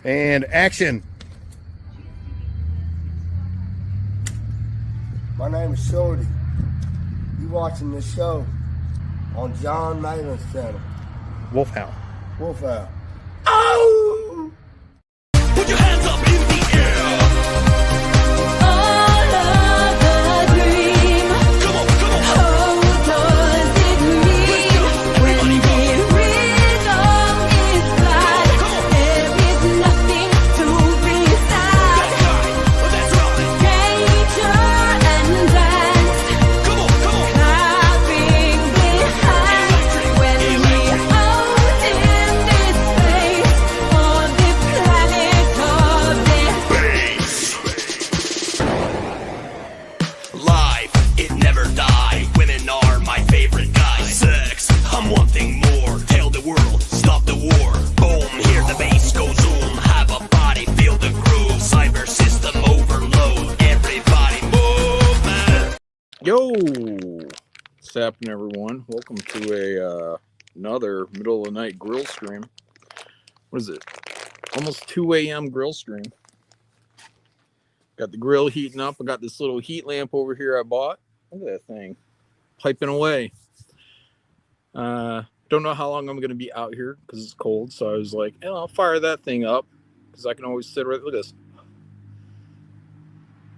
And action. My name is Shorty. You watching this show on John Malin's channel. Wolfhound. Wolfhound. Oh! Put your hands up in the air. All of the dream. Come on, come on. How does it mean when the rhythm is live? There is nothing to be sad. That's right. Danger and dance, Come on, come on. clapping behind when we're out in this space on the planet of the Live, it never die. Women are my favorite guys. Sex, I'm wanting more. Tell the world, stop the war. Boom, hear the bass go zoom. Have a body, feel the groove. Cyber system overload. Everybody move, man. Yo, what's happening, everyone? Welcome to another middle of the night grill stream. What is it? Almost 2 a.m. grill stream. Got the grill heating up. I got this little heat lamp over here I bought. Look at that thing, piping away. Don't know how long I'm gonna be out here because it's cold. So I was like, I'll fire that thing up because I can always sit right. Look at this.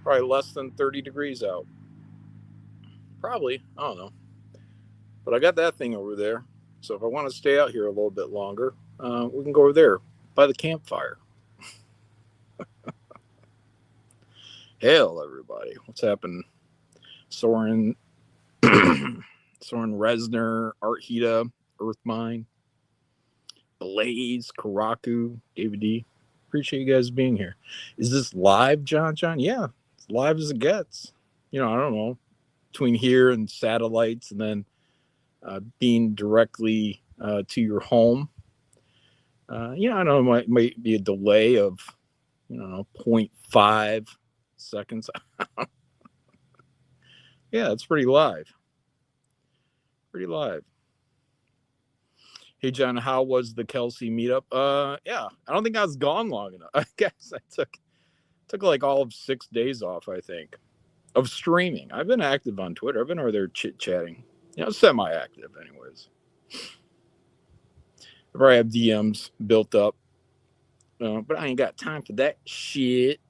Probably less than 30 degrees out. Probably, I don't know. But I got that thing over there. So if I want to stay out here a little bit longer, we can go over there by the campfire. Hail, everybody. What's happening? Soren, Soren Resner, Art Hita, Earthmine, Blaze, Karaku, David D. Appreciate you guys being here. Is this live, John? Yeah, it's live as it gets. I don't know. Between here and satellites and then being directly to your home. I know it might be a delay of, 0.5 seconds. Yeah, it's pretty live. Hey, John, how was the Kelsey meetup? Yeah, I don't think I was gone long enough. I guess I took like all of 6 days off, I think, of streaming. I've been active on Twitter. I've been over there chit-chatting. Semi-active anyways. I probably have DMs built up. But I ain't got time for that shit.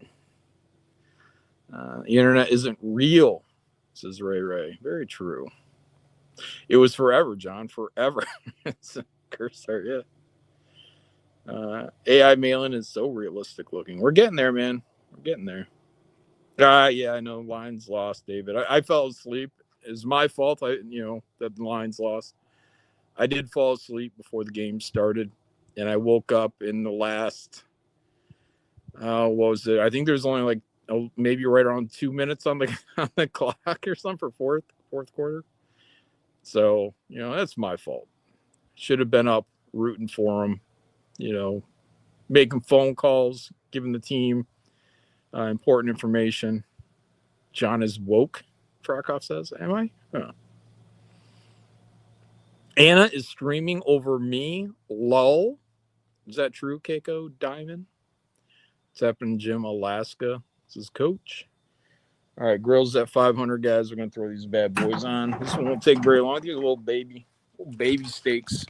The internet isn't real, says Ray. Very true. It was forever, John. Forever. It's a curse there, yeah. AI Malin is so realistic looking. We're getting there, man. We're getting there. Yeah, I know. Lions lost, David. I fell asleep. It's my fault. That the Lions lost. I did fall asleep before the game started, and I woke up in the last. What was it? I think there's only like maybe right around 2 minutes on the clock or something for fourth quarter. So that's my fault. Should have been up rooting for him. Making phone calls, giving the team important information. John is woke, Frakoff says. Am I? Huh. Anna is streaming over me. Lol. Is that true, Keiko Diamond? It's happening, Jim, Alaska. This is Coach. All right, grills at 500, guys. We're going to throw these bad boys on. This one won't take very long. These are little baby steaks.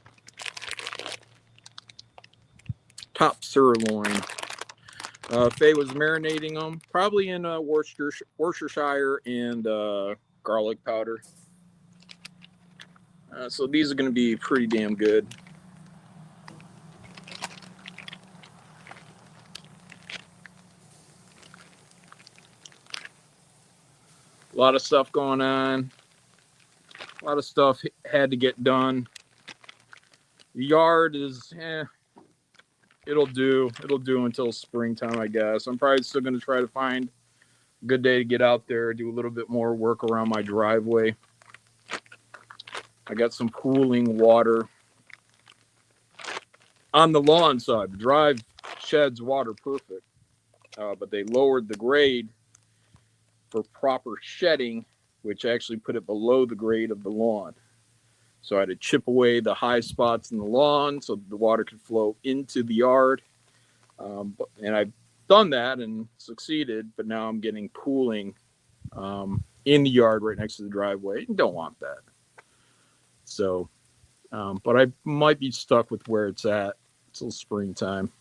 Top sirloin. Faye was marinating them, probably in Worcestershire and garlic powder. So these are going to be pretty damn good. A lot of stuff going on. A lot of stuff had to get done. The yard is, it'll do. It'll do until springtime, I guess. I'm probably still going to try to find a good day to get out there, do a little bit more work around my driveway. I got some pooling water on the lawn side. The drive sheds water perfect, but they lowered the grade for proper shedding, which actually put it below the grade of the lawn. So I had to chip away the high spots in the lawn so the water could flow into the yard. And I've done that and succeeded, but now I'm getting pooling in the yard right next to the driveway. Don't want that. So, but I might be stuck with where it's at until springtime.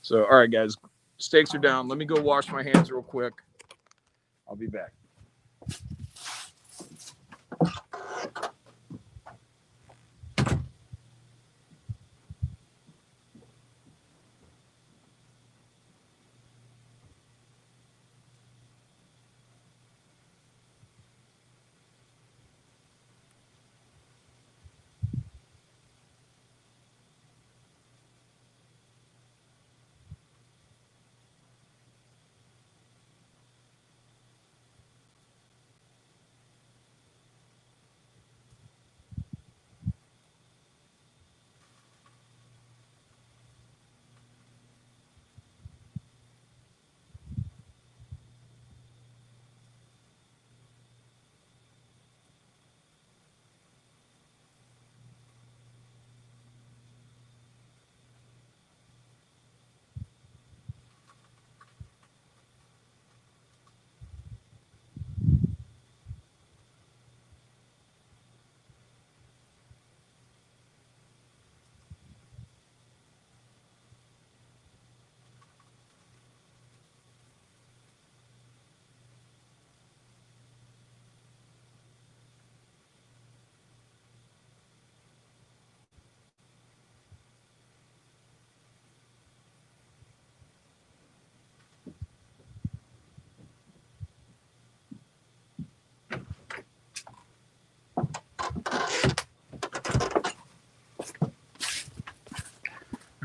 So, all right, guys, stakes are down. Let me go wash my hands real quick. I'll be back.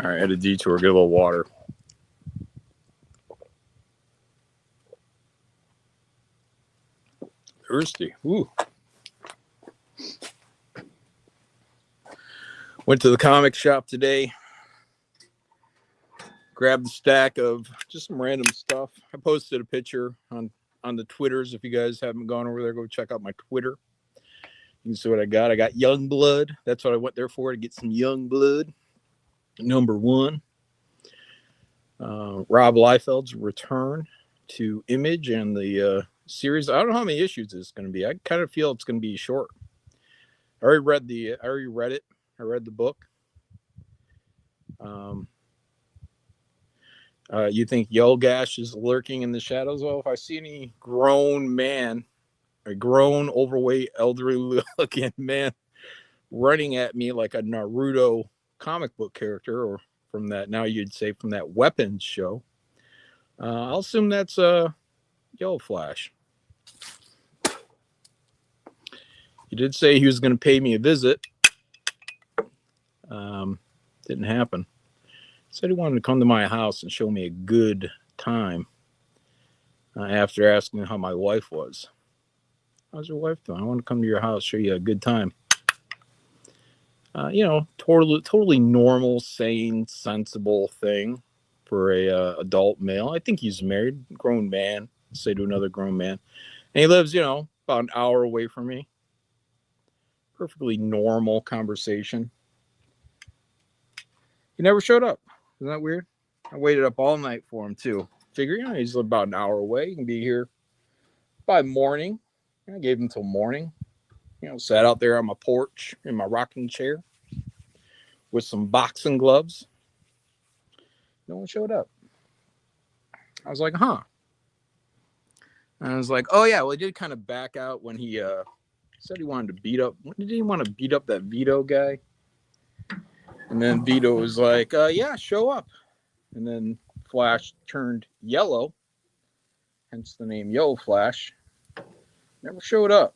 All right, at a detour, get a little water. Thirsty. Ooh. Went to the comic shop today. Grabbed a stack of just some random stuff. I posted a picture on the Twitters. If you guys haven't gone over there, go check out my Twitter. You can see what I got. I got Young Blood. That's what I went there for, to get some Young Blood. #1. Rob Liefeld's return to Image and the series. I don't know how many issues it's going to be. I kind of feel it's going to be short. I already read it. I read the book. You think Yelgash is lurking in the shadows? Well, if I see any grown man, a grown, overweight, elderly-looking man running at me like a Naruto comic book character, or from that, now you'd say from that Weapons show, I'll assume that's Yellow Flash. He did say he was going to pay me a visit. Didn't happen. Said he wanted to come to my house and show me a good time after asking how my wife was. How's your wife doing? I want to come to your house, show you a good time. Totally normal, sane, sensible thing for a adult male. I think he's married, grown man, say to another grown man. And he lives, about an hour away from me. Perfectly normal conversation. He never showed up. Isn't that weird? I waited up all night for him, too. Figure, he's about an hour away. He can be here by morning. I gave him till morning. Sat out there on my porch in my rocking chair with some boxing gloves. No one showed up. I was like, huh. And I was like, oh, yeah, well, he did kind of back out when he said he wanted to beat up. Did he want to beat up that Vito guy? And then Vito was like, yeah, show up. And then Flash turned yellow, hence the name Yellow Flash. Never showed up.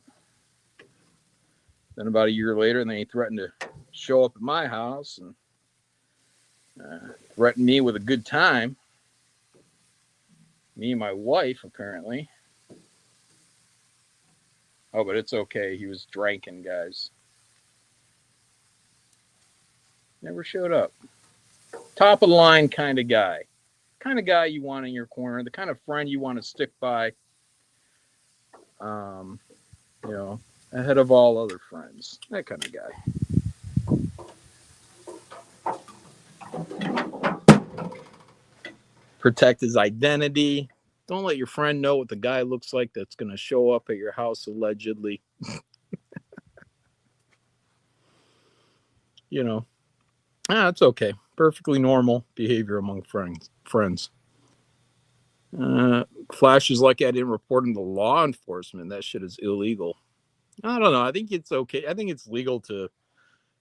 Then about a year later, and then he threatened to show up at my house and threatened me with a good time. Me and my wife, apparently. Oh, but it's okay. He was drinking, guys. Never showed up. Top of the line kind of guy. Kind of guy you want in your corner. The kind of friend you want to stick by. Ahead of all other friends. That kind of guy. protect his identity. Don't let your friend know what the guy looks like that's going to show up at your house allegedly. You know, it's okay. Perfectly normal behavior among friends. Flashes like I didn't report him to law enforcement. That shit is illegal. I don't know. I think it's okay. I think it's legal to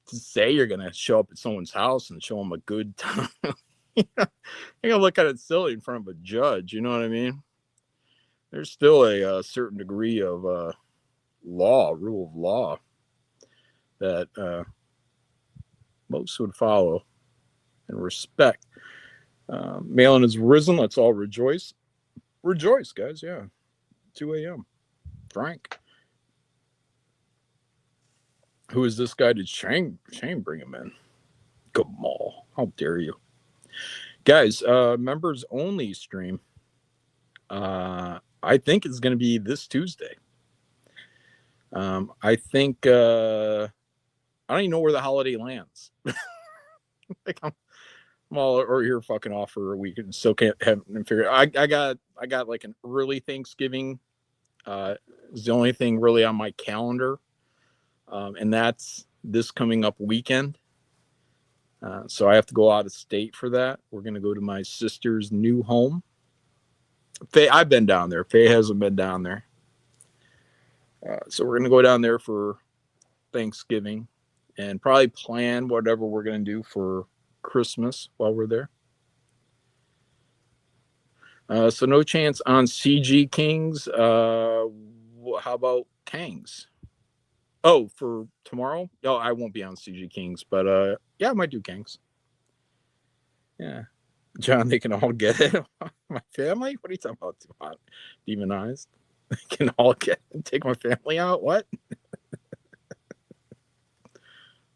say you're going to show up at someone's house and show them a good time. You're going to look at it silly in front of a judge. You know what I mean? There's still a certain degree of rule of law that most would follow and respect. Malin has risen. Let's all rejoice. Rejoice, guys. Yeah. 2 a.m. Frank. Who is this guy? Did Shane bring him in? Gamal. How dare you? Guys, members only stream. I think it's going to be this Tuesday. I think I don't even know where the holiday lands. Like I'm all or here fucking off for a week and still haven't figured. I got like an early Thanksgiving. Is the only thing really on my calendar, and that's this coming up weekend. So I have to go out of state for that. We're gonna go to my sister's new home. Faye, I've been down there. Faye hasn't been down there. So we're going to go down there for Thanksgiving and probably plan whatever we're going to do for Christmas while we're there. So no chance on CG Kings. How about Kangs? Oh, for tomorrow? Oh, I won't be on CG Kings, but yeah, I might do Kangs. Yeah. John, they can all get it. My family? What are you talking about? Demonized? They can all take my family out? What?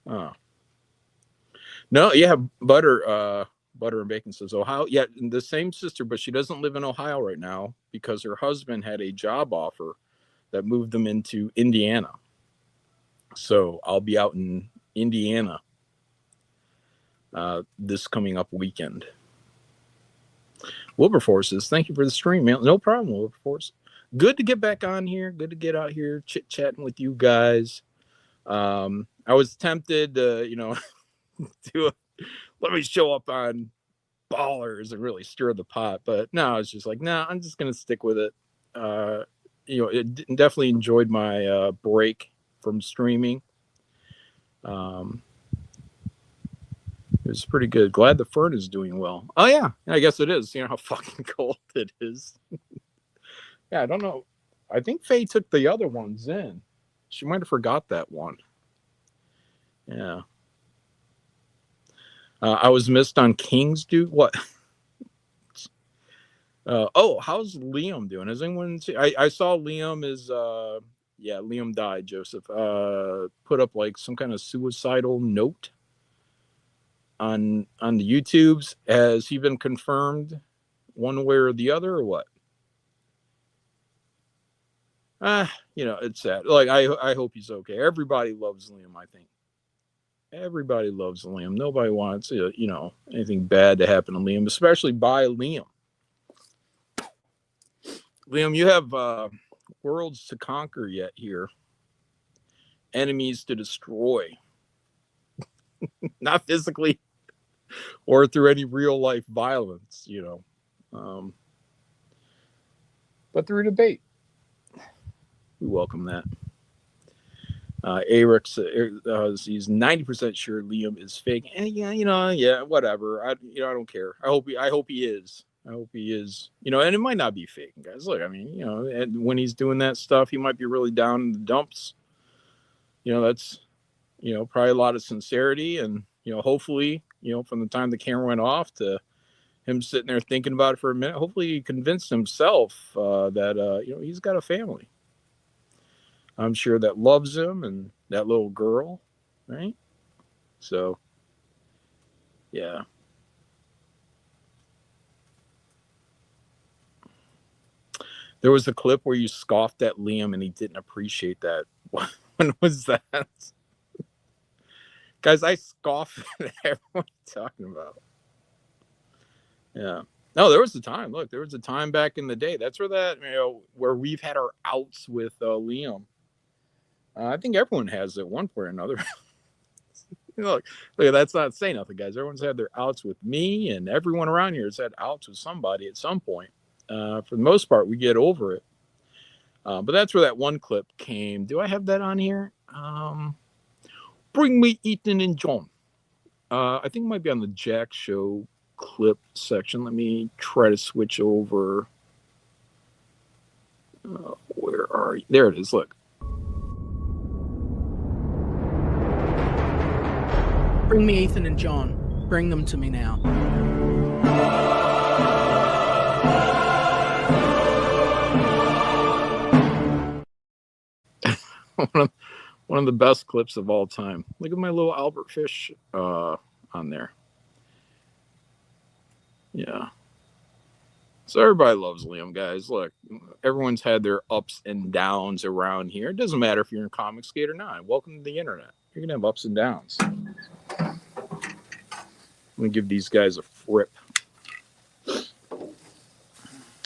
Oh. No, yeah, Butter and Bacon says Ohio. Yeah, the same sister, but she doesn't live in Ohio right now because her husband had a job offer that moved them into Indiana. So I'll be out in Indiana this coming up weekend. Wilberforce says, thank you for the stream, man. No problem, Wilberforce. Good to get back on here. Good to get out here chit-chatting with you guys. I was tempted to, let me show up on Ballers and really stir the pot. But no, I was just like, I'm just going to stick with it. Definitely enjoyed my break from streaming. It was pretty good. Glad the Fern is doing well. Oh, yeah. I guess it is. You know how fucking cold it is. Yeah, I don't know. I think Faye took the other ones in. She might have forgot that one. Yeah. I was missed on Kings, dude. What? How's Liam doing? Has anyone seen? I saw Liam is Liam died, Joseph. Put up like some kind of suicidal note on the YouTubes. Has he been confirmed one way or the other or what? It's sad. Like I hope he's okay. Everybody loves Liam, I think. Everybody loves Liam. Nobody wants anything bad to happen to Liam, especially by Liam. Liam, you have worlds to conquer yet here. Enemies to destroy. Not physically or through any real life violence, but through debate. We welcome that. Eric he's 90% sure Liam is fake, and whatever. I don't care. I hope he is. I hope he is. And it might not be fake, guys. Look, I mean, and when he's doing that stuff, he might be really down in the dumps. That's probably a lot of sincerity, and hopefully, from the time the camera went off to him sitting there thinking about it for a minute, hopefully he convinced himself that he's got a family. I'm sure that loves him and that little girl, right? So, yeah. There was a clip where you scoffed at Liam and he didn't appreciate that. When was that? Guys, I scoff at everyone talking about. Yeah. No, there was a time. Look, there was a time back in the day. That's where where we've had our outs with Liam. I think everyone has at one point or another. look, that's not saying nothing, guys. Everyone's had their outs with me, and everyone around here has had outs with somebody at some point. For the most part, we get over it. But that's where that one clip came. Do I have that on here? Bring me Ethan and John. I think it might be on the Jack Show clip section. Let me try to switch over. Where are you? There it is. Look. Bring me Ethan and John. Bring them to me now. One of the best clips of all time. Look at my little Albert Fish on there. Yeah. So everybody loves Liam, guys. Look, everyone's had their ups and downs around here. It doesn't matter if you're in Comic Skate or not. Welcome to the internet. You're going to have ups and downs. I'm going to give these guys a frip.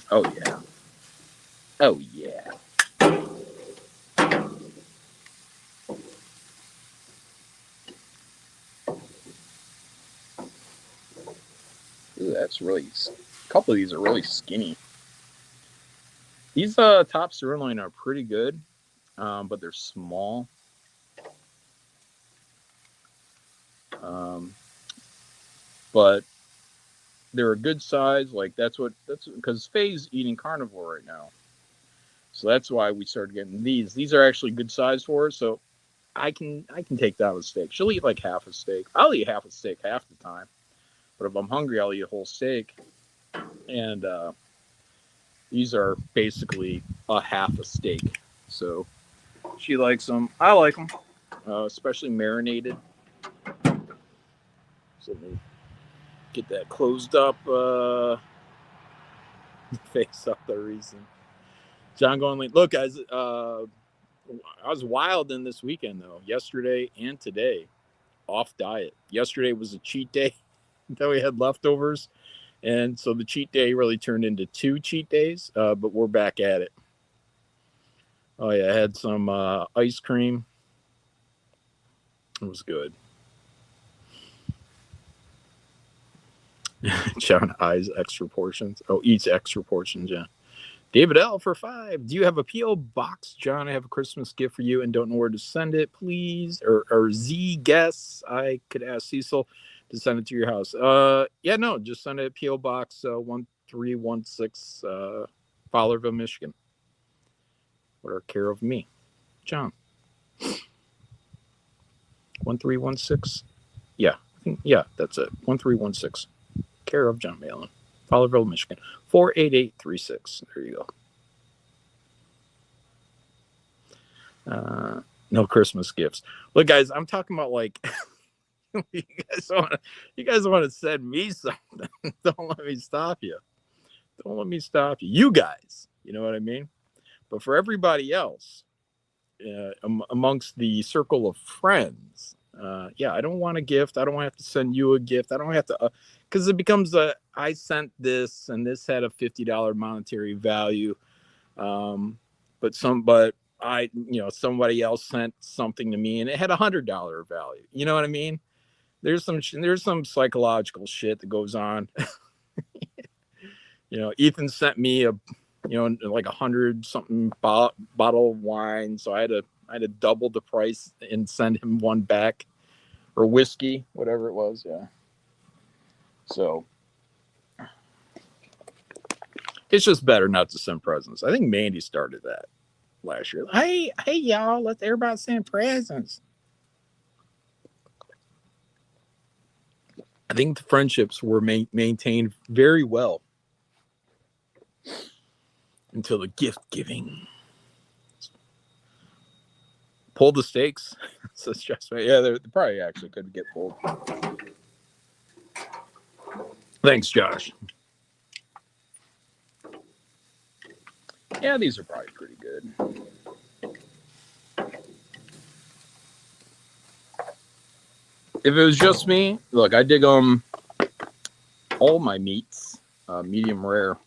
Oh, yeah. Oh, yeah. Ooh, that's really... A couple of these are really skinny. These top sirloin are pretty good, but they're small. But they're a good size. Like that's because Faye's eating carnivore right now, so that's why we started getting these. These are actually good size for her, so I can take down a steak. She'll eat like half a steak. I'll eat half a steak half the time, but if I'm hungry, I'll eat a whole steak. And these are basically a half a steak, so she likes them. I like them, especially marinated. So let me get that closed up. Face up the reason. John going, look, guys. I was wild in this weekend though. Yesterday and today, off diet. Yesterday was a cheat day that we had leftovers. And so the cheat day really turned into 2 cheat days, but we're back at it. Oh, yeah, I had some ice cream. It was good. John eyes extra portions. Oh, eats extra portions, yeah. David L. for 5. Do you have a P.O. box, John? I have a Christmas gift for you and don't know where to send it, please. Or Z guess. I could ask Cecil to send it to your house. Yeah, no, just send it at P.O. Box 1316, Fowlerville, Michigan. What are care of me, John? 1316. Yeah, that's it. 1316. Care of John Malin, Fowlerville, Michigan. 48836. There you go. No Christmas gifts. Look, guys, I'm talking about like. You guys want to send me something. Don't let me stop you. Don't let me stop you. You guys, you know what I mean? But for everybody else, amongst the circle of friends, I don't want a gift. I don't want to have to send you a gift. I don't have to, because it becomes I sent this and this had a $50 monetary value. But somebody else sent something to me and it had $100 value. You know what I mean? There's some psychological shit that goes on. Ethan sent me like 100-something bottle of wine, so I had to double the price and send him one back, or whiskey, whatever it was. Yeah. So it's just better not to send presents. I think Mandy started that last year. Hey y'all, let everybody send presents. I think the friendships were maintained very well until the gift giving. Pull the stakes, says Josh. Yeah, they probably actually could get pulled. Thanks, Josh. Yeah, these are probably pretty good. If it was just me, look, I dig all my meats. medium rare.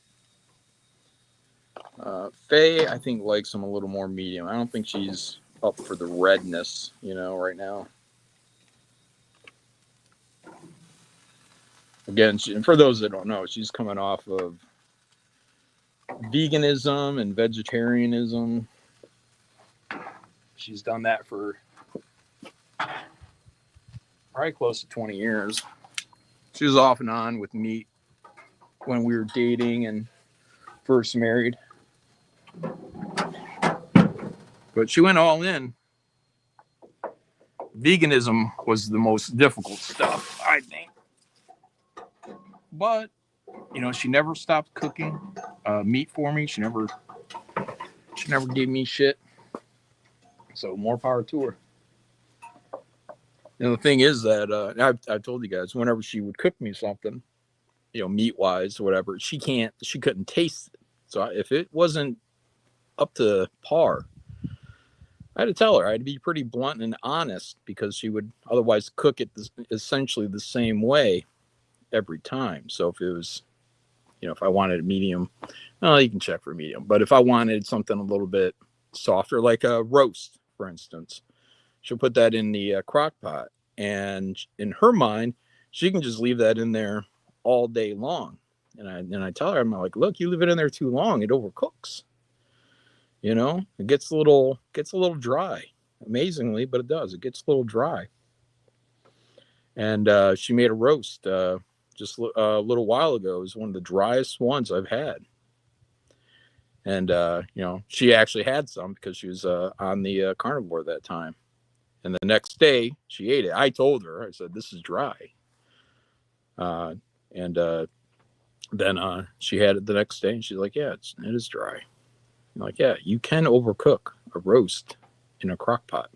Faye, I think, likes them a little more medium. I don't think she's up for the redness, right now. Again, and for those that don't know, she's coming off of veganism and vegetarianism. She's done that for probably close to 20 years. She was off and on with meat when we were dating and first married. But she went all in. Veganism was the most difficult stuff, I think. But, she never stopped cooking meat for me. She never gave me shit. So more power to her. The thing is that I've told you guys, whenever she would cook me something, meat wise or whatever, she couldn't taste it. So if it wasn't up to par, I had to tell her. I had to be pretty blunt and honest, because she would otherwise cook it essentially the same way every time. So if it was, if I wanted a medium, you can check for medium. But if I wanted something a little bit softer, like a roast, for instance, she'll put that in the crock pot. And in her mind, she can just leave that in there all day long. And I tell her, I'm like, look, you leave it in there too long, it overcooks. It gets a little dry, amazingly, but it does. It gets a little dry. And she made a roast just a little while ago. It was one of the driest ones I've had. And, she actually had some because she was on the carnivore that time. And the next day she ate it. I told her, I said, this is dry. Then she had it the next day, and she's like, yeah, it is dry. I'm like, yeah, you can overcook a roast in a crock pot.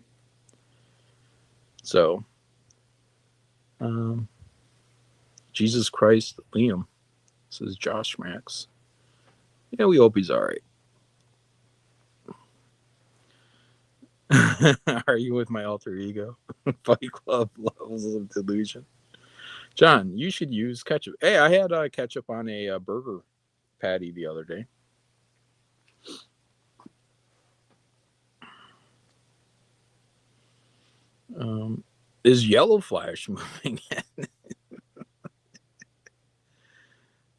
So, Jesus Christ, Liam, says Josh Max. Yeah, we hope he's all right. Are you with my alter ego? Fight Club levels of delusion. John, you should use ketchup. Hey, I had ketchup on a burger patty the other day. Is Yellow Flash moving in?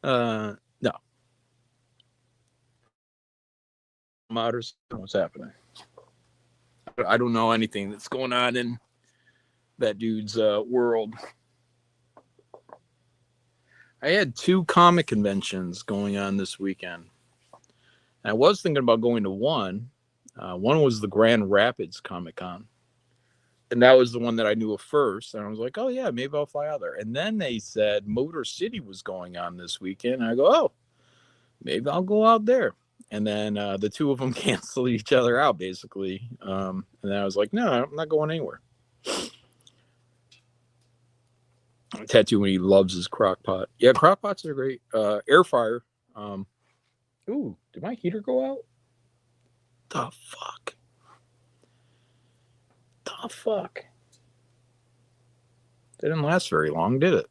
No. Modders, what's happening? I don't know anything that's going on in that dude's world. I had 2 comic conventions going on this weekend. And I was thinking about going to one. One was the Grand Rapids Comic Con. And that was the one that I knew of first. And I was like, oh, yeah, maybe I'll fly out there. And then they said Motor City was going on this weekend. And I go, oh, maybe I'll go out there. And then the 2 of them canceled each other out, basically. And then I was like, no, I'm not going anywhere. Tattoo when he loves his crock pot. Yeah, crock pots are great. Air fryer. Ooh, did my heater go out? The fuck? The fuck? That didn't last very long, did it?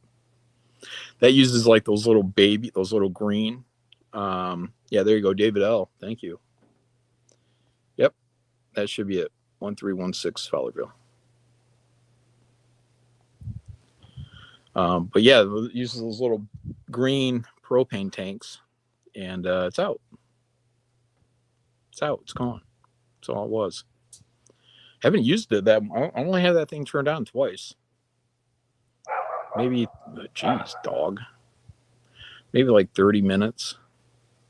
That uses like those little green. Yeah, there you go, David L. Thank you. Yep, that should be it. 1316 Fowlerville. But yeah, it uses those little green propane tanks, and it's out. It's out. It's gone. That's all it was. Haven't used it that. I only had that thing turned on twice. Maybe, geez, dog. Maybe like 30 minutes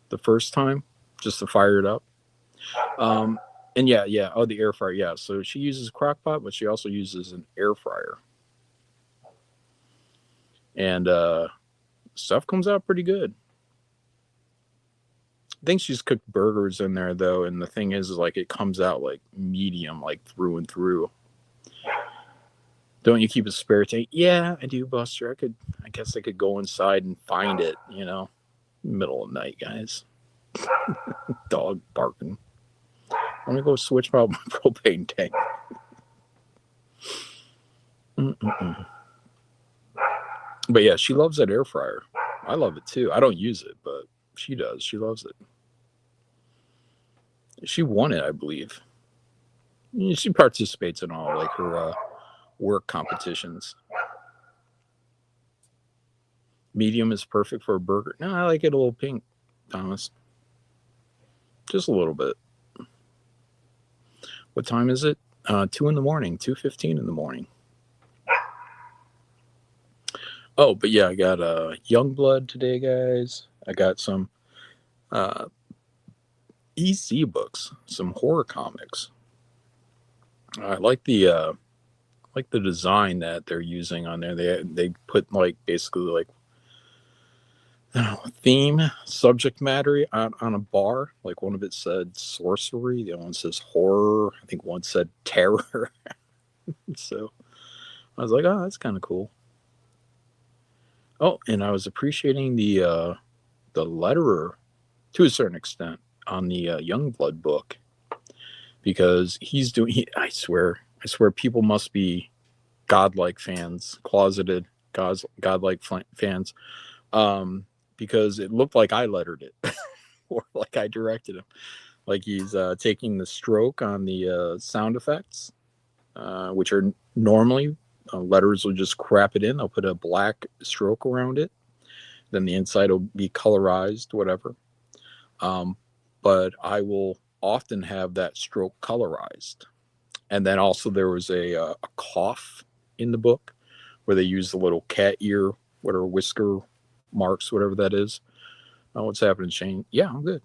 the first time, just to fire it up. And yeah. Oh, the air fryer. Yeah. So she uses a crock pot, but she also uses an air fryer. And stuff comes out pretty good. I think she's cooked burgers in there though, and the thing is like it comes out like medium, like through and through. Don't you keep a spare tank? Yeah, I do, Buster. I guess I could go inside and find it, middle of the night, guys. Dog barking. I'm gonna go switch out my propane tank. But yeah, she loves that air fryer. I love it too. I don't use it, but she does. She loves it. She won it, I believe. She participates in all like her work competitions. Medium is perfect for a burger. No, I like it a little pink, Thomas. Just a little bit. What time is it? 2 in the morning, 2:15 in the morning. Oh, but yeah, I got Youngblood today, guys. I got some EC books, some horror comics. I like the design that they're using on there. They put like basically like theme subject matter on a bar. Like one of it said sorcery, the other one says horror. I think one said terror. So I was like, oh, that's kind of cool. Oh, and I was appreciating the letterer to a certain extent on the Youngblood book, because he's doing. I swear, people must be godlike fans, closeted godlike fans, because it looked like I lettered it, or like I directed him. Like he's taking the stroke on the sound effects, which are normally letters will just crap it in. They'll put a black stroke around it. Then the inside will be colorized, whatever. But I will often have that stroke colorized. And then also there was a cough in the book where they use the little cat ear, whatever, whisker marks, whatever that is. Oh, what's happening, Shane? Yeah, I'm good.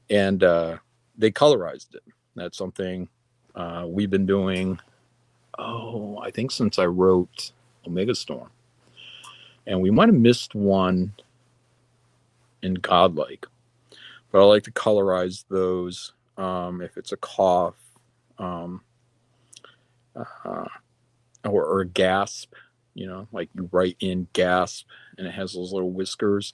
And they colorized it. That's something we've been doing, I think since I wrote Omega Storm. And we might have missed one in Godlike. But I like to colorize those. If it's a cough or a gasp, like you write in gasp and it has those little whiskers.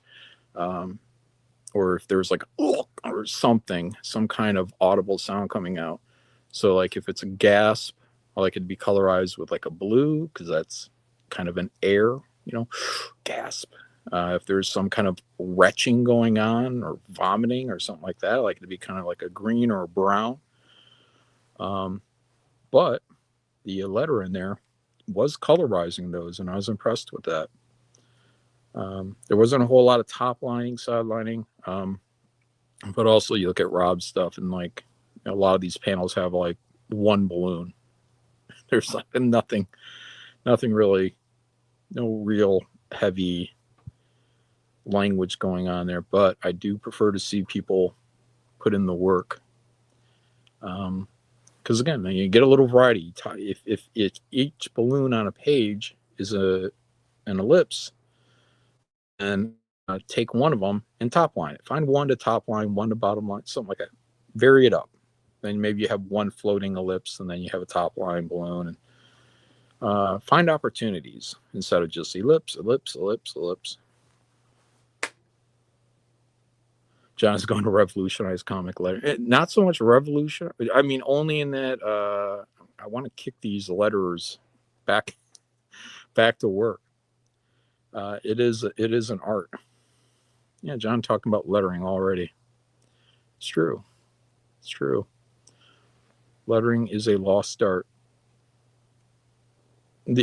Or if there's like, oh, or something, some kind of audible sound coming out. So like if it's a gasp, I like it to be colorized with like a blue, because that's kind of an air, gasp. If there's some kind of retching going on or vomiting or something like that, I like it to be kind of like a green or a brown. But the letter in there was colorizing those, and I was impressed with that. There wasn't a whole lot of top lining, side lining, but also you look at Rob's stuff, and like a lot of these panels have like one balloon. There's like nothing really, no real heavy language going on there, but I do prefer to see people put in the work, because again, you get a little variety. If each balloon on a page is an ellipse, and take one of them and top line it. Find one to top line, one to bottom line, something like that. Vary it up. Then maybe you have one floating ellipse, and then you have a top line balloon, and find opportunities instead of just ellipse, ellipse, ellipse, ellipse. John is going to revolutionize comic letter. Not so much revolution. I mean, only in that I want to kick these letterers back to work. It is an art. Yeah, John talking about lettering already. It's true. Lettering is a lost art.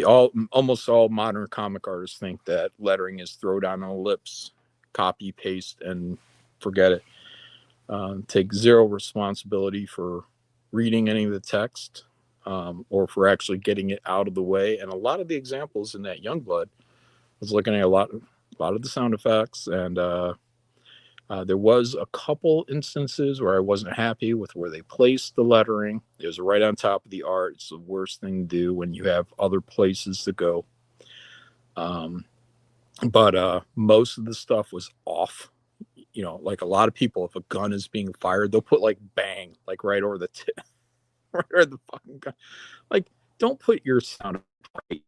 Almost all modern comic artists think that lettering is throw down an ellipse, copy, paste, and forget it. Take zero responsibility for reading any of the text, or for actually getting it out of the way. And a lot of the examples in that Youngblood, I was looking at a lot of the sound effects, and there was a couple instances where I wasn't happy with where they placed the lettering. It was right on top of the art. It's the worst thing to do when you have other places to go. But most of the stuff was off. Like a lot of people, if a gun is being fired, they'll put like bang, like right over the tip, right over the fucking gun. Like, don't put your sound right.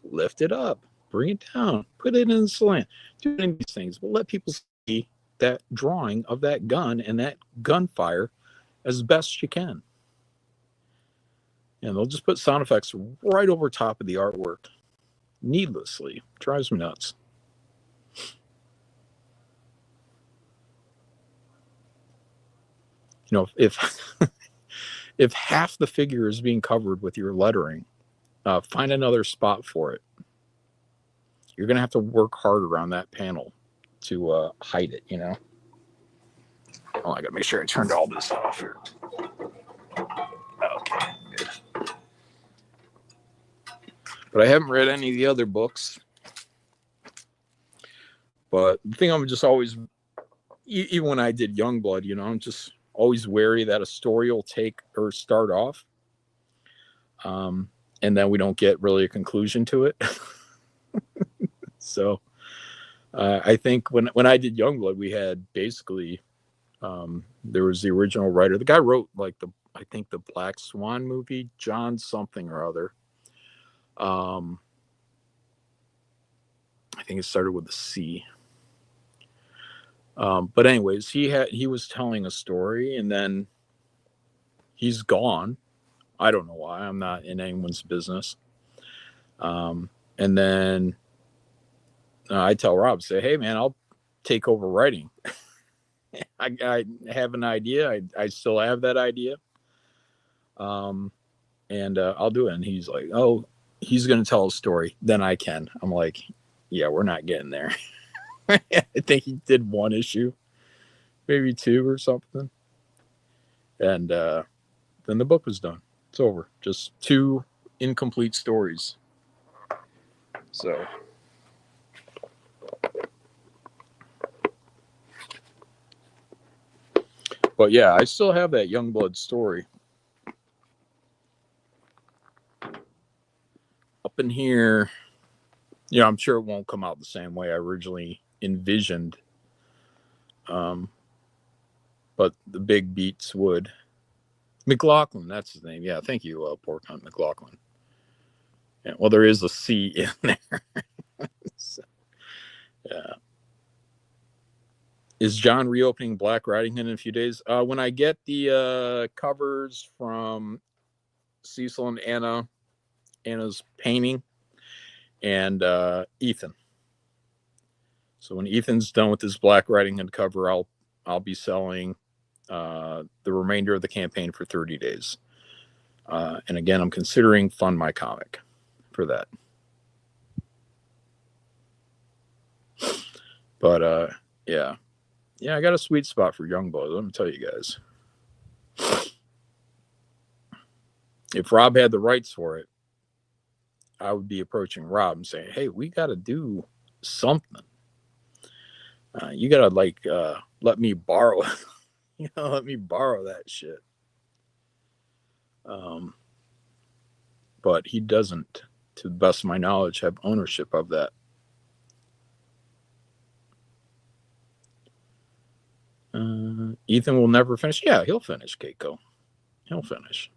Lift it up, bring it down, put it in the slant, do any of these things, but let people see that drawing of that gun and that gunfire as best you can. And they'll just put sound effects right over top of the artwork needlessly. Drives me nuts. if if half the figure is being covered with your lettering, find another spot for it. You're going to have to work harder on that panel to hide it, Oh, I got to make sure I turned all this off here. Okay, good. But I haven't read any of the other books. But the thing I'm just always, even when I did Youngblood, I'm just always wary that a story will take or start off. And then we don't get really a conclusion to it. So I think when I did Youngblood, we had basically, there was the original writer. The guy wrote I think the Black Swan movie, John something or other. I think it started with a C. But anyways, he was telling a story and then he's gone. I don't know why. I'm not in anyone's business. And then I tell Rob, say, hey man, I'll take over writing. I have an idea. I still have that idea. And I'll do it. And he's like, oh, he's going to tell a story. Then I can. I'm like, yeah, we're not getting there. I think he did one issue, maybe two or something. And then the book was done. It's over. Just 2 incomplete stories. So. But yeah, I still have that Youngblood story. Up in here, I'm sure it won't come out the same way I originally envisioned. But the big beats would. McLaughlin, that's his name. Yeah, thank you, Pork Hunt McLaughlin. Yeah, well, there is a C in there. So, yeah. Is John reopening Black Riding Hood in a few days? When I get the covers from Cecil and Anna's painting, and Ethan. So when Ethan's done with his Black Riding Hood cover, I'll be selling the remainder of the campaign for 30 days. And again, I'm considering Fund My Comic for that. But yeah, I got a sweet spot for Youngblood. Let me tell you guys. If Rob had the rights for it, I would be approaching Rob and saying, hey, we got to do something. You got to let me borrow it. Let me borrow that shit. But he doesn't, to the best of my knowledge, have ownership of that. Ethan will never finish. Yeah, he'll finish, Keiko. He'll finish.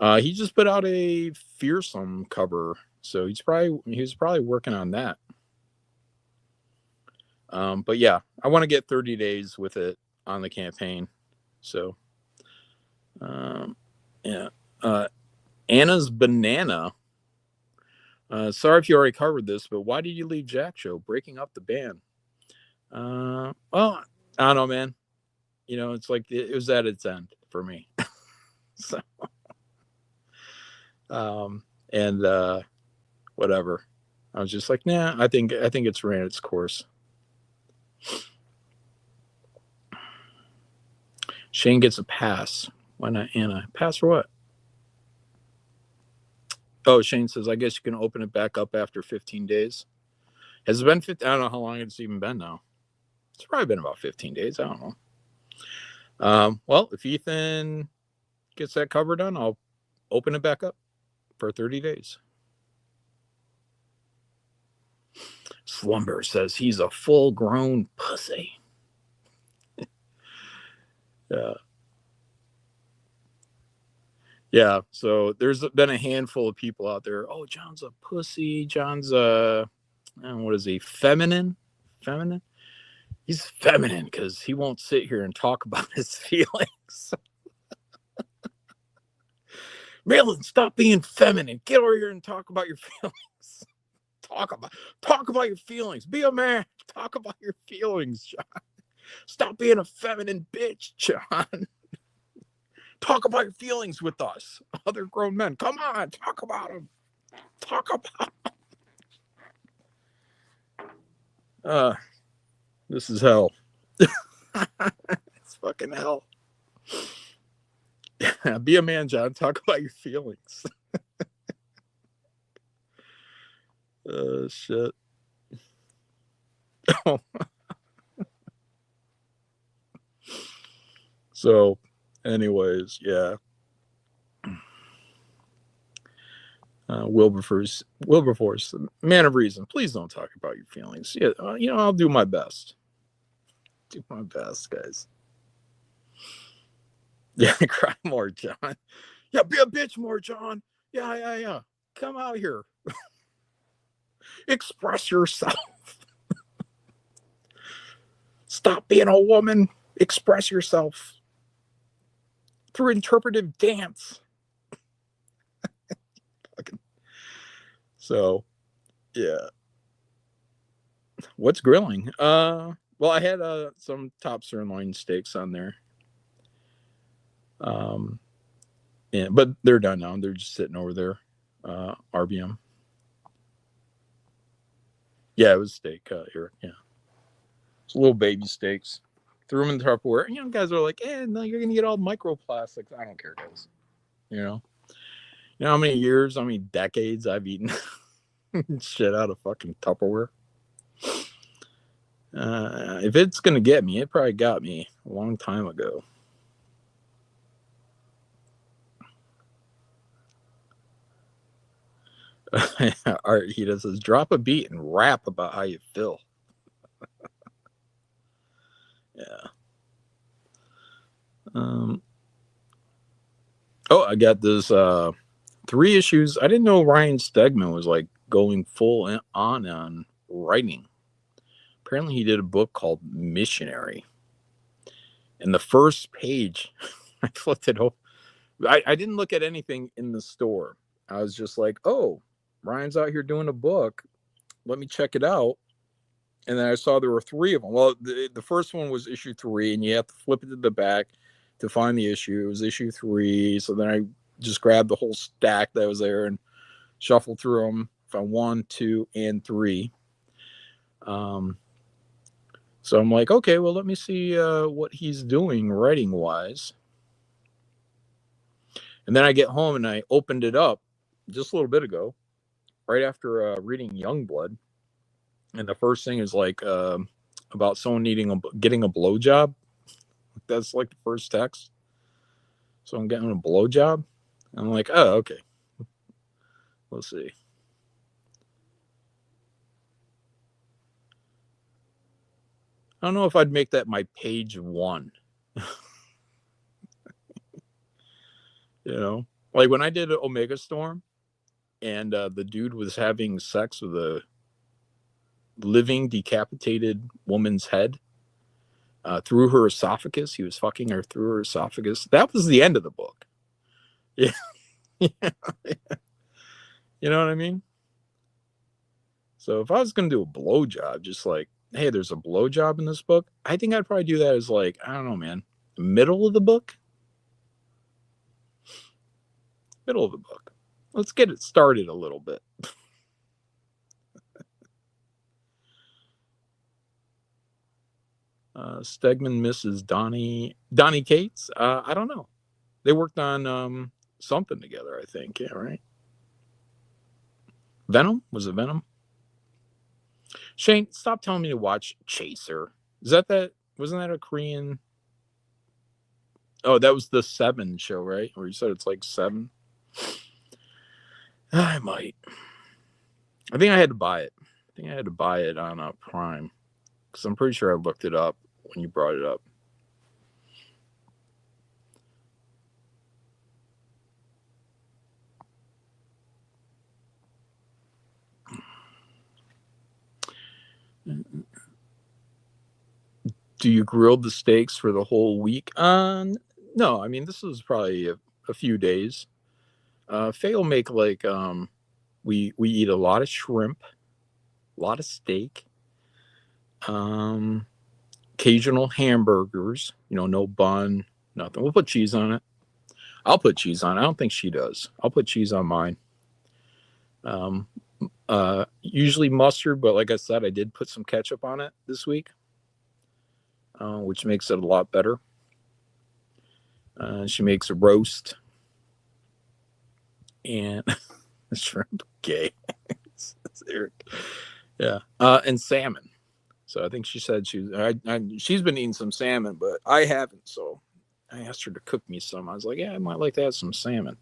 He just put out a Fearsome cover, so he's probably working on that. But yeah, I want to get 30 days with it on the campaign. So, yeah. Anna's Banana. Sorry if you already covered this, but why did you leave Jack Show, breaking up the band? Well, I don't know, man. It's like it was at its end for me. So, and whatever. I was just like, nah. I think it's ran its course. Shane gets a pass. Why not Anna? Pass for what? Oh, Shane says, I guess you can open it back up after 15 days. Has it been 15? I don't know how long it's even been now. It's probably been about 15 days. I don't know. Well, if Ethan gets that cover done, I'll open it back up for 30 days. Slumber says he's a full-grown pussy. Yeah. Yeah, so there's been a handful of people out there. Oh, John's a pussy. John's what is he? Feminine? He's feminine because he won't sit here and talk about his feelings. Marilyn, stop being feminine. Get over here and talk about your feelings. Talk about your feelings. Be a man. Talk about your feelings, John. Stop being a feminine bitch, John. Talk about your feelings with us, other grown men. Come on, talk about them. Talk about them. This is hell. It's fucking hell. Be a man, John. Talk about your feelings. Shit. So, anyways, yeah. Wilberforce, man of reason. Please don't talk about your feelings. Yeah, I'll do my best. Do my best, guys. Yeah, cry more, John. Yeah, be a bitch more, John. Yeah. Come out here. Express yourself. Stop being a woman. Express yourself through interpretive dance. So, yeah. What's grilling? Well, I had some top sirloin steaks on there. But they're done now. They're just sitting over there. RBM. Yeah, it was steak, Eric. Yeah. It's little baby steaks. Threw them in the Tupperware. Guys are like, no, you're going to get all microplastics. I don't care, guys. You know how many years, how many decades I've eaten shit out of fucking Tupperware? If it's going to get me, it probably got me a long time ago. Art Hita says, drop a beat and rap about how you feel. Yeah. I got this 3 issues. I didn't know Ryan Stegman was like going full on writing. Apparently he did a book called Missionary. And the first page, I flipped it over. I didn't look at anything in the store. I was just like, oh, Ryan's out here doing a book. Let me check it out. And then I saw there were 3 of them. Well, the first one was issue 3, and you have to flip it to the back to find the issue. It was issue 3. So then I just grabbed the whole stack that was there and shuffled through them. Found 1, 2, and 3. So I'm like, okay, well, let me see what he's doing writing wise. And then I get home and I opened it up just a little bit ago, right after reading Youngblood. And the first thing is like about someone getting a blowjob. That's like the first text. So I'm getting a blowjob. I'm like, oh, okay. We'll see. I don't know if I'd make that my page 1. Like when I did Omega Storm and the dude was having sex with a living decapitated woman's head through her esophagus. He was fucking her through her esophagus. That was the end of the book. Yeah. You know what I mean? So if I was going to do a blowjob, just like, hey, there's a blowjob in this book, I think I'd probably do that as like, I don't know, man, middle of the book. Middle of the book. Let's get it started a little bit. Stegman misses Donnie Cates. I don't know. They worked on something together, I think. Yeah, right. Venom? Was it Venom? Shane, stop telling me to watch Chaser. Wasn't that a Korean? Oh, that was the 7 show, right? Where you said it's like 7. I might. I think I had to buy it. On Prime. Because I'm pretty sure I looked it up when you brought it up. Do you grill the steaks for the whole week? No, I mean, this is probably a few days. Faye will make like, we eat a lot of shrimp, a lot of steak. Kind occasional hamburgers, no bun, nothing. We'll put cheese on it. I'll put cheese on it. I don't think she does. I'll put cheese on mine. Usually mustard, but like I said, I did put some ketchup on it this week, which makes it a lot better. She makes a roast and shrimp. Okay. Yeah. And salmon. So I think she said she's been eating some salmon, but I haven't. So I asked her to cook me some. I was like, yeah, I might like to have some salmon.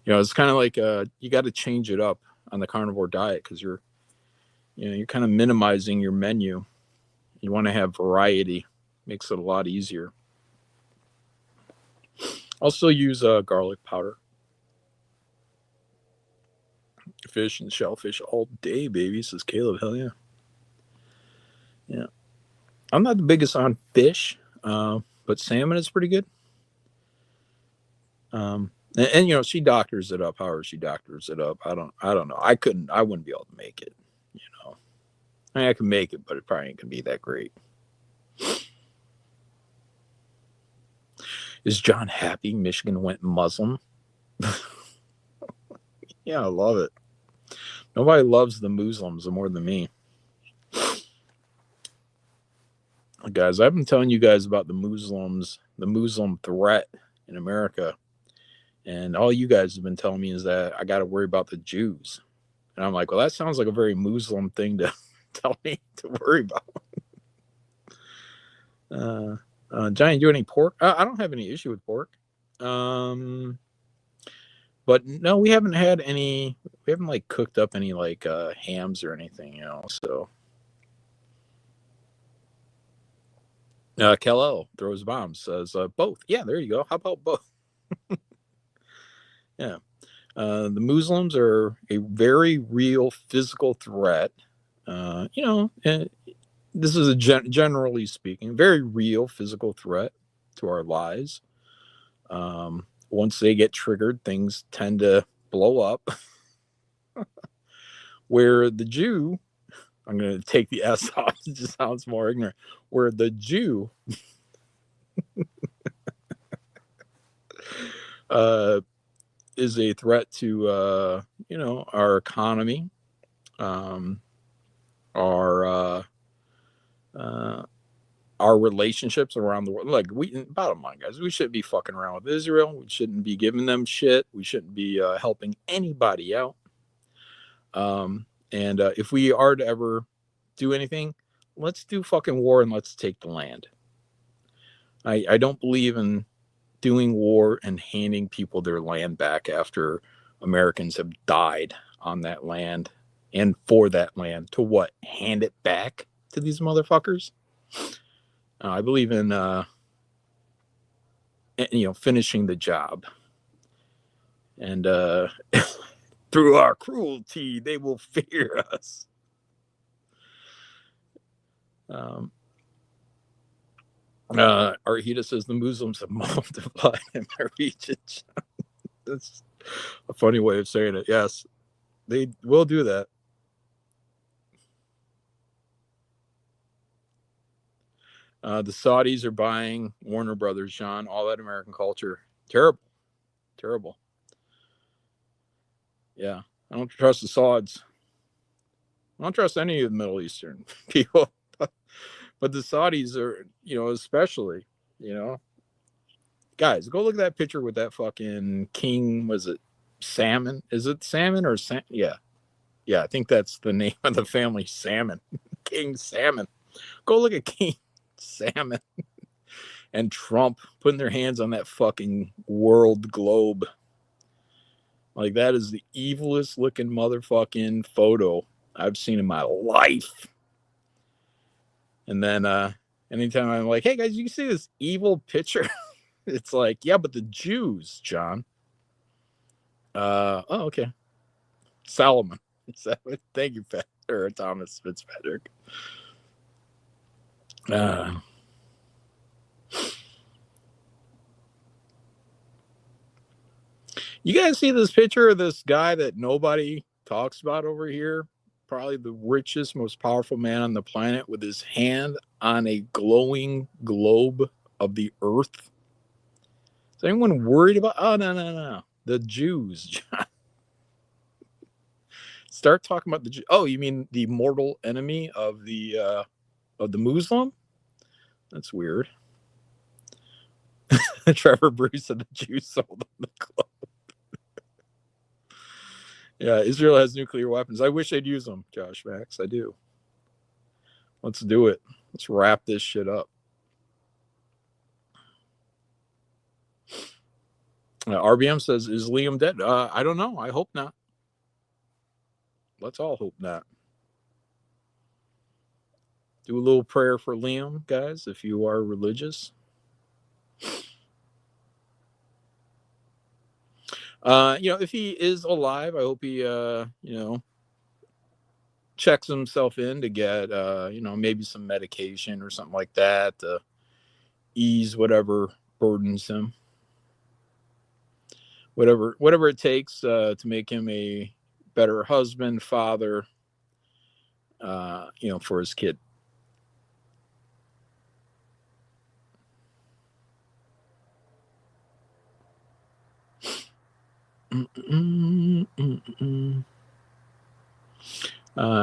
It's kind of like you got to change it up on the carnivore diet because you're kind of minimizing your menu. You want to have variety. Makes it a lot easier. I'll still use garlic powder. Fish and shellfish all day, baby, says Caleb. Hell yeah. Yeah. I'm not the biggest on fish, but salmon is pretty good. And she doctors it up. However she doctors it up, I don't know. I wouldn't be able to make it. I mean, I can make it, but it probably ain't gonna be that great. Is John happy Michigan went Muslim? Yeah, I love it. Nobody loves the Muslims more than me. Guys, I've been telling you guys about the Muslims, the Muslim threat in America. And all you guys have been telling me is that I got to worry about the Jews. And I'm like, well, that sounds like a very Muslim thing to tell me to worry about. Johnny, do any pork? I don't have any issue with pork. But no, we haven't had any. We haven't like cooked up any like hams or anything, So Kel throws bombs. Says both. Yeah, there you go. How about both? Yeah, the Muslims are a very real physical threat. This is generally speaking, very real physical threat to our lives. Once they get triggered, things tend to blow up. Where the Jew, I'm going to take the S off, it just sounds more ignorant. Where the Jew is a threat to, our economy, our relationships around the world. Like, bottom line, guys, we shouldn't be fucking around with Israel. We shouldn't be giving them shit. We shouldn't be helping anybody out. And if we are to ever do anything, let's do fucking war and let's take the land. I don't believe in doing war and handing people their land back after Americans have died on that land and for that land. To what? Hand it back to these motherfuckers? I believe in, finishing the job. And through our cruelty, they will fear us. Arhita says the Muslims have multiplied in my region. That's a funny way of saying it. Yes, they will do that. The Saudis are buying Warner Brothers, John, all that American culture. Terrible. Yeah, I don't trust the Sauds. I don't trust any of the Middle Eastern people. But the Saudis are, especially, Guys, go look at that picture with that fucking King, was it Salmon? Is it Salmon or Yeah. Yeah, I think that's the name of the family, Salmon. King Salmon. Go look at King Salmon and Trump putting their hands on that fucking world globe. Like, that is the evilest looking motherfucking photo I've seen in my life. And then anytime I'm like, hey guys, you see this evil picture? It's like, yeah, but the Jews, John. Okay. Solomon. Thank you, Thomas Fitzpatrick. You guys see this picture of this guy that nobody talks about over here? probably the richest, most powerful man on the planet with his hand on a glowing globe of the earth. Is anyone worried about? Oh, no. The Jews. Start talking about the Jews. Oh, you mean the mortal enemy of the Muslim? That's weird. Trevor Bruce said the Jews sold them the globe. Yeah, Israel has nuclear weapons. I wish they'd use them, Josh Max. I do. Let's do it. Let's wrap this shit up. RBM says, is Liam dead? I don't know. I hope not. Let's all hope not. Do a little prayer for Liam, guys, if you are religious. If he is alive, I hope he, checks himself in to get, maybe some medication or something like that to ease whatever burdens him. Whatever it takes to make him a better husband, father, for his kid.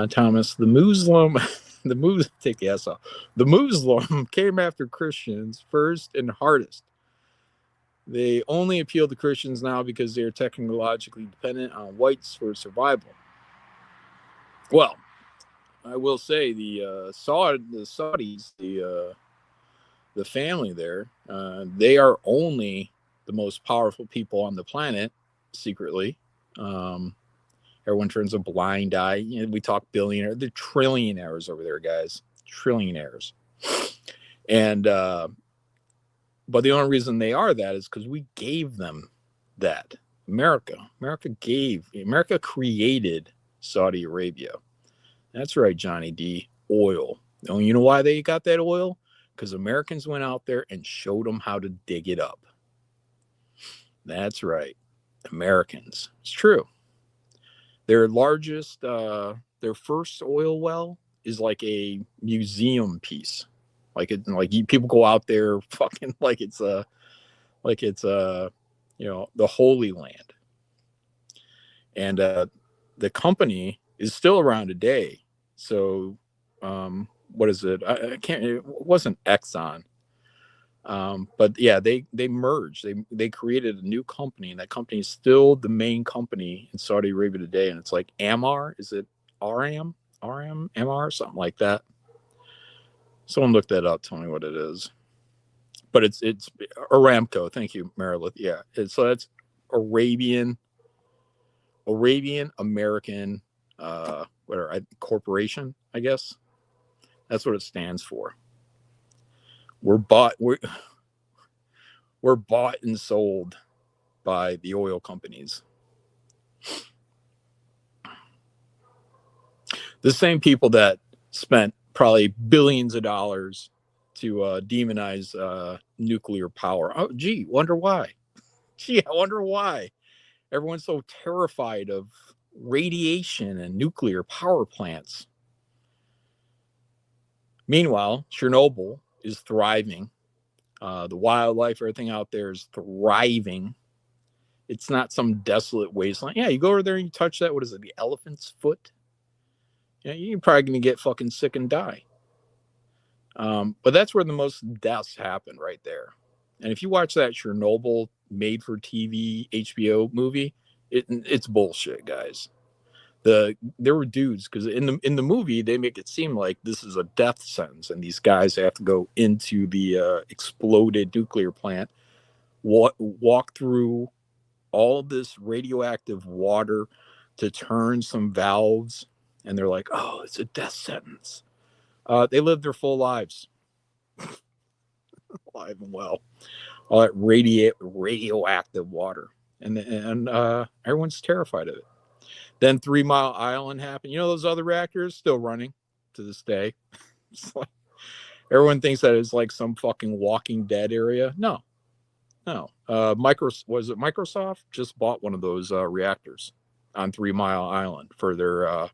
Thomas, the Muslim, take the S off. The Muslim came after Christians first and hardest. They only appeal to Christians now because they are technologically dependent on whites for survival. Well, I will say the Saudis, the family there, they are only the most powerful people on the planet secretly. Everyone turns a blind eye. We talk billionaire, they're trillionaires over there, guys. Trillionaires. And but the only reason they are that is because we gave them that. America created Saudi Arabia. That's right, Johnny D. Oil. And you know why they got that oil? Because Americans went out there and showed them how to dig it up. That's right. Americans. It's true. Their largest, their first oil well is like a museum piece. People go out there fucking like it's the Holy Land. And the company is still around today. So what is it? It wasn't Exxon. But yeah, they merged. They created a new company, and that company is still the main company in Saudi Arabia today. And it's like Amar. Is it RM? MR? Something like that. Someone look that up. Tell me what it is. But it's Aramco. Thank you, Marilyn. Yeah. So that's Arabian American corporation, I guess. That's what it stands for. We're bought and sold by the oil companies. The same people that spent probably billions of dollars to demonize nuclear power. Oh, gee, wonder why. I wonder why everyone's so terrified of radiation and nuclear power plants. Meanwhile, Chernobyl is thriving. The wildlife, everything out there is thriving. It's not some desolate wasteland. Yeah, you go over there and you touch that. What is it? The elephant's foot? Yeah, you're probably going to get fucking sick and die. But that's where the most deaths happen, right there. And if you watch that Chernobyl made-for-TV HBO movie, it's bullshit, guys. There were dudes, because in the movie they make it seem like this is a death sentence, and these guys have to go into the exploded nuclear plant, walk through all this radioactive water to turn some valves, and they're like, "Oh, it's a death sentence." They lived their full lives, alive and well. All that radioactive water, and everyone's terrified of it. Then 3 Mile Island happened. You know, those other reactors still running to this day. It's like, everyone thinks that it's like some fucking Walking Dead area. No. Microsoft just bought one of those reactors on 3 Mile Island for their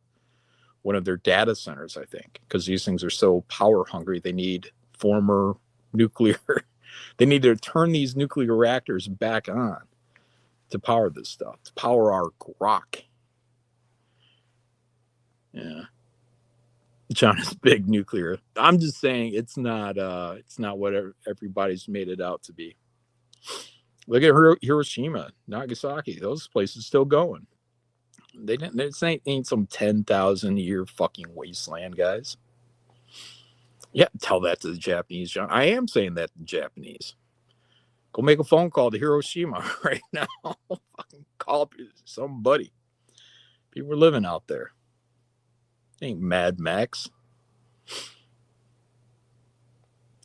one of their data centers, I think, because these things are so power hungry. They need former nuclear. They need to turn these nuclear reactors back on to power this stuff, to power our grok. Yeah. John is big nuclear. I'm just saying it's not what everybody's made it out to be. Look at Hiroshima, Nagasaki. Those places still going. This ain't some 10,000 year fucking wasteland, guys. Yeah, tell that to the Japanese, John. I am saying that to the Japanese. Go make a phone call to Hiroshima right now. Fucking call up somebody. People are living out there. Ain't Mad Max.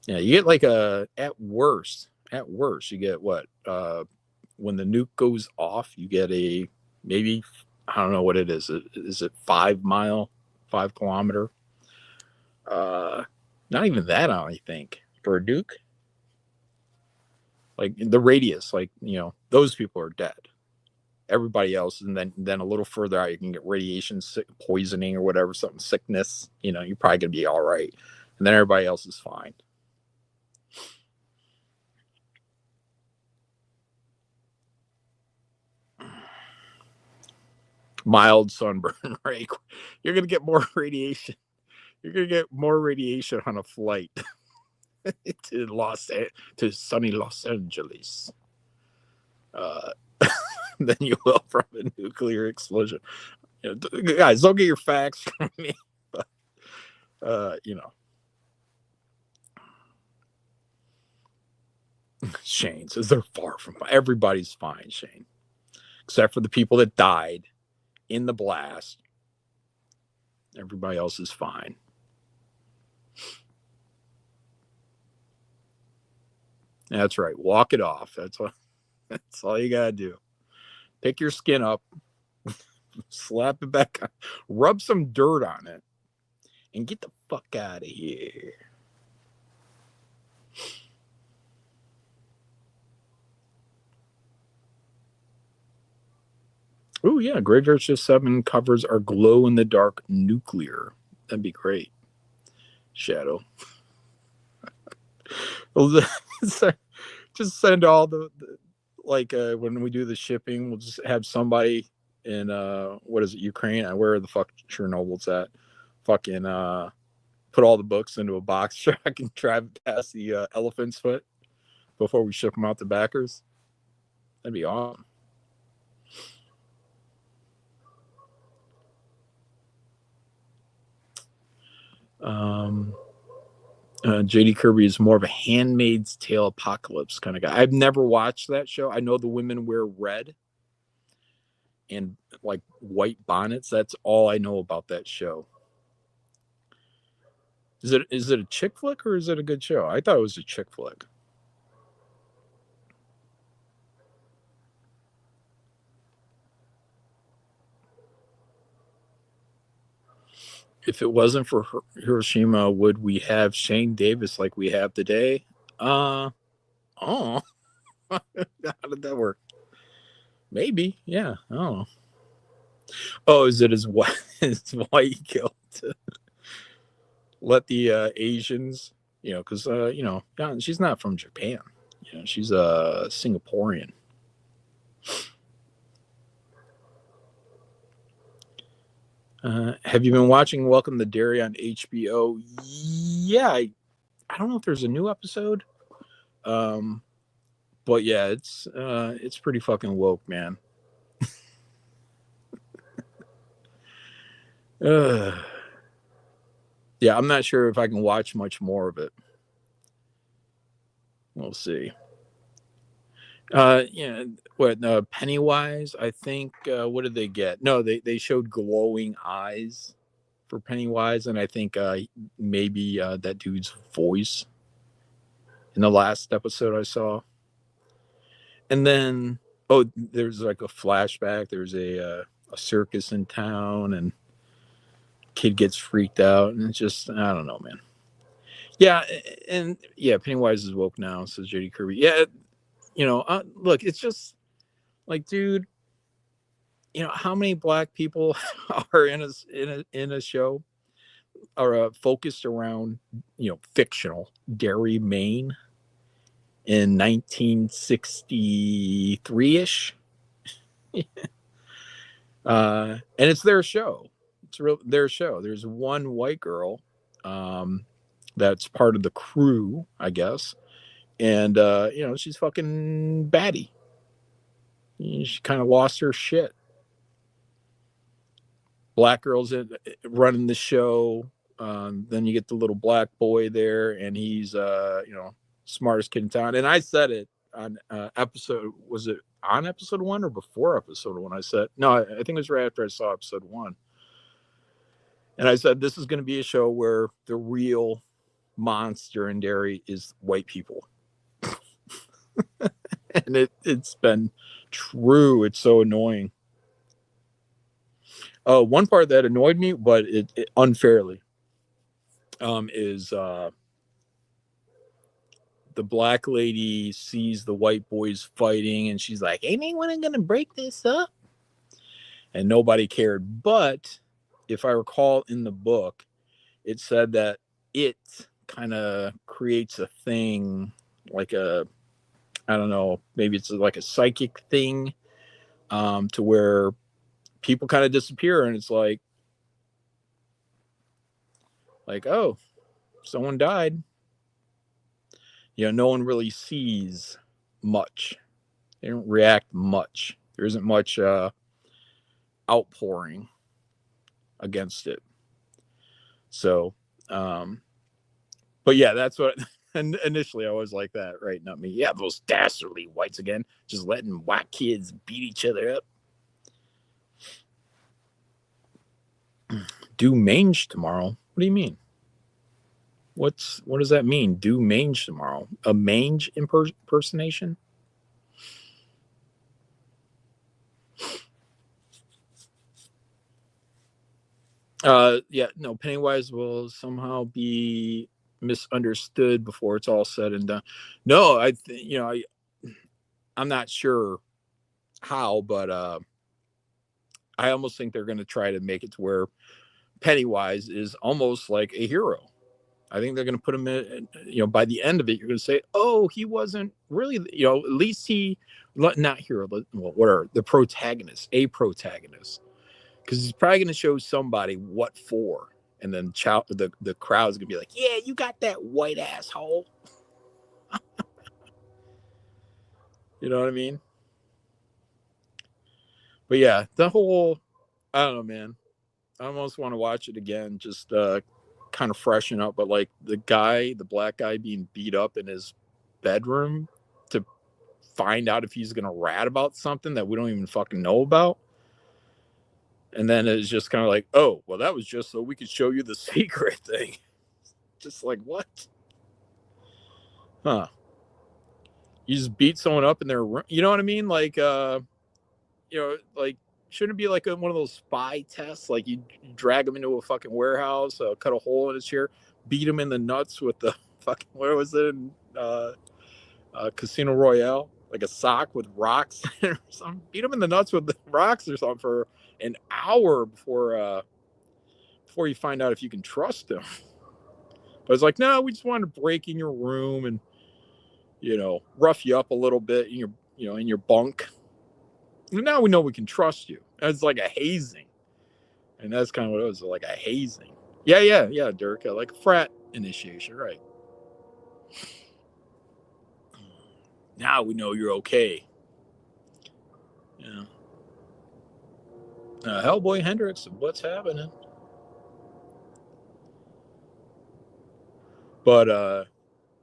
Yeah, you get like at worst, you get what? When the nuke goes off, you get a maybe, I don't know what it is. Is it 5 kilometer? Not even that, I think, for a nuke. Like the radius, like, those people are dead. Everybody else, and then a little further out, you can get radiation poisoning or whatever, something sickness. You're probably gonna be all right, and then everybody else is fine. Mild sunburn, right? You're gonna get more radiation. You're gonna get more radiation on a flight to sunny Los Angeles. Than you will from a nuclear explosion. Guys, don't get your facts from me. But, Shane says they're far from everybody's fine, Shane, except for the people that died in the blast. Everybody else is fine. That's right. Walk it off. That's all you gotta do. Pick your skin up, slap it back on, rub some dirt on it, and get the fuck out of here. Oh, yeah. Graveyard Shift 7 covers our glow-in-the-dark nuclear. That'd be great. Shadow. Just send all the when we do the shipping, we'll just have somebody in what is it, Ukraine? Where the fuck Chernobyl's at? Fucking put all the books into a box truck and drive past the Elephant's Foot before we ship them out to backers. That'd be awesome. JD Kirby is more of a Handmaid's Tale apocalypse kind of guy. I've never watched that show. I know the women wear red and like white bonnets. That's all I know about that show. Is it a chick flick or is it a good show? I thought it was a chick flick. If it wasn't for Hiroshima, would we have Shane Davis like we have today? How did that work? Maybe, yeah. Oh, is it his white guilt to let the Asians, because she's not from Japan. She's a Singaporean. Have you been watching Welcome to Derry on HBO? Yeah, I don't know if there's a new episode. But yeah, it's pretty fucking woke, man. Yeah, I'm not sure if I can watch much more of it. We'll see. Pennywise, I think, what did they get? No, they showed glowing eyes for Pennywise, and I think maybe that dude's voice in the last episode I saw. And then there's like a flashback. There's a circus in town, and kid gets freaked out, and it's just, I don't know, man. Yeah, and yeah, Pennywise is woke now, says JD Kirby. Yeah. Look, it's just like, dude, you know, how many black people are in a show or focused around, you know, fictional Derry, Maine in 1963-ish. And it's their show. It's their show. There's one white girl that's part of the crew, I guess. And you know, she's fucking batty. She kind of lost her shit. Black girls running the show. Then you get the little black boy there, and he's you know, smartest kid in town. And I said it on episode, was it on episode 1 or before episode 1? I said, no, I think it was right after I saw episode 1. And I said, this is going to be a show where the real monster in Derry is white people. And it's been true. It's so annoying. One part that annoyed me, but it unfairly, is the black lady sees the white boys fighting, and she's like, "Ain't anyone gonna break this up?" And nobody cared. But if I recall in the book, it said that it kind of creates a thing, like a, I don't know, maybe it's like a psychic thing, to where people kind of disappear, and it's like, oh, someone died. You know, no one really sees much. They don't react much. There isn't much outpouring against it. So, but yeah, that's what. And initially, I was like that, right? Not me. Yeah, those dastardly whites again, just letting white kids beat each other up. Do mange tomorrow? What do you mean? What does that mean? Do mange tomorrow? A mange impersonation? Yeah, no. Pennywise will somehow be misunderstood before it's all said and done. No, I'm not sure how, but I almost think they're going to try to make it to where Pennywise is almost like a hero. I think they're going to put him in, you know, by the end of it, you're going to say, oh, he wasn't really, you know, at least he, not hero, but well, whatever, the protagonist, a protagonist. Because he's probably going to show somebody what for. And then the crowd's going to be like, yeah, you got that white asshole. You know what I mean? But yeah, the whole, I don't know, man. I almost want to watch it again, just kind of freshen up. But like the black guy being beat up in his bedroom to find out if he's going to rat about something that we don't even fucking know about. And then it's just kind of like, oh, well, that was just so we could show you the secret thing. Just like, what? Huh. You just beat someone up in their room. You know what I mean? Like, you know, like, shouldn't it be like one of those spy tests? Like you drag him into a fucking warehouse, cut a hole in his chair, beat him in the nuts with the fucking, where was it? Casino Royale? Like a sock with rocks or something. Beat him in the nuts with the rocks or something for an hour before you find out if you can trust him. But it's like, no, we just wanted to break in your room and, you know, rough you up a little bit in your bunk. And now we know we can trust you. It's like a hazing. And that's kind of what it was, like a hazing. Yeah, Dirk, like a frat initiation, right? Now we know you're okay. Yeah. Hellboy Hendrix, what's happening? But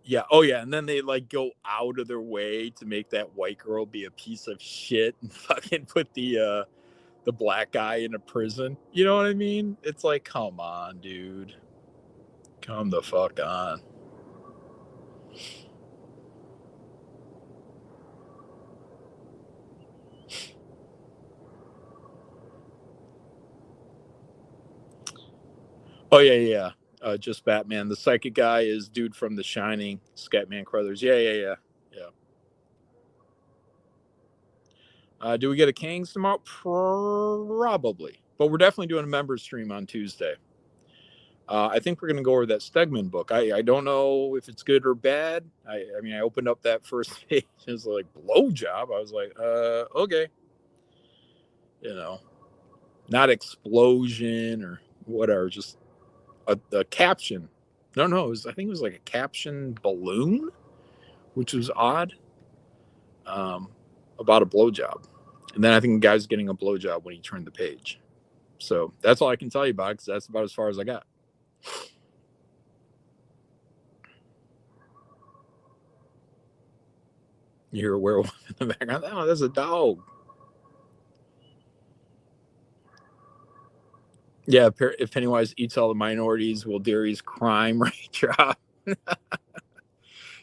yeah, oh yeah, and then they like go out of their way to make that white girl be a piece of shit and fucking put the black guy in a prison. You know what I mean? It's like, come on, dude. Come the fuck on. Oh yeah. Just Batman. The psychic guy is dude from The Shining, Scatman Crothers. Yeah. Do we get a Kings tomorrow? Probably, but we're definitely doing a members stream on Tuesday. I think we're going to go over that Stegman book. I don't know if it's good or bad. I mean, I opened up that first page. It was like blowjob. I was like, okay. You know, not explosion or whatever, just a caption. No, I think it was like a caption balloon, which was odd, about a blowjob. And then I think the guy's getting a blowjob when he turned the page. So that's all I can tell you about it, because that's about as far as I got. You hear a werewolf in the background? Oh, that's a dog. Yeah, if Pennywise eats all the minorities, will Derry's crime rate drop?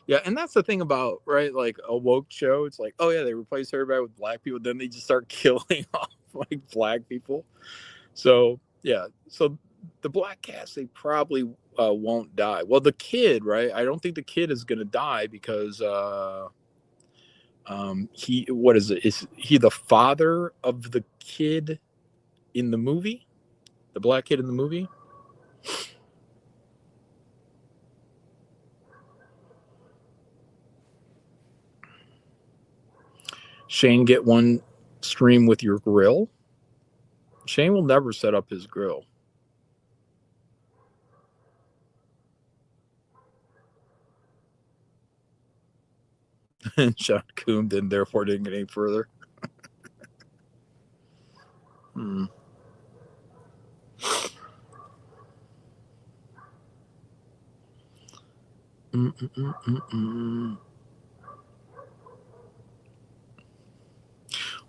Yeah, and that's the thing about, right, like a woke show. It's like, oh yeah, they replace everybody with black people, then they just start killing off like black people. So yeah, so the black cast, they probably won't die. Well, the kid, right? I don't think the kid is gonna die because what is it? Is he the father of the kid in the movie? The black kid in the movie? Shane, get one stream with your grill. Shane will never set up his grill. And Sean Coombe then therefore didn't get any further.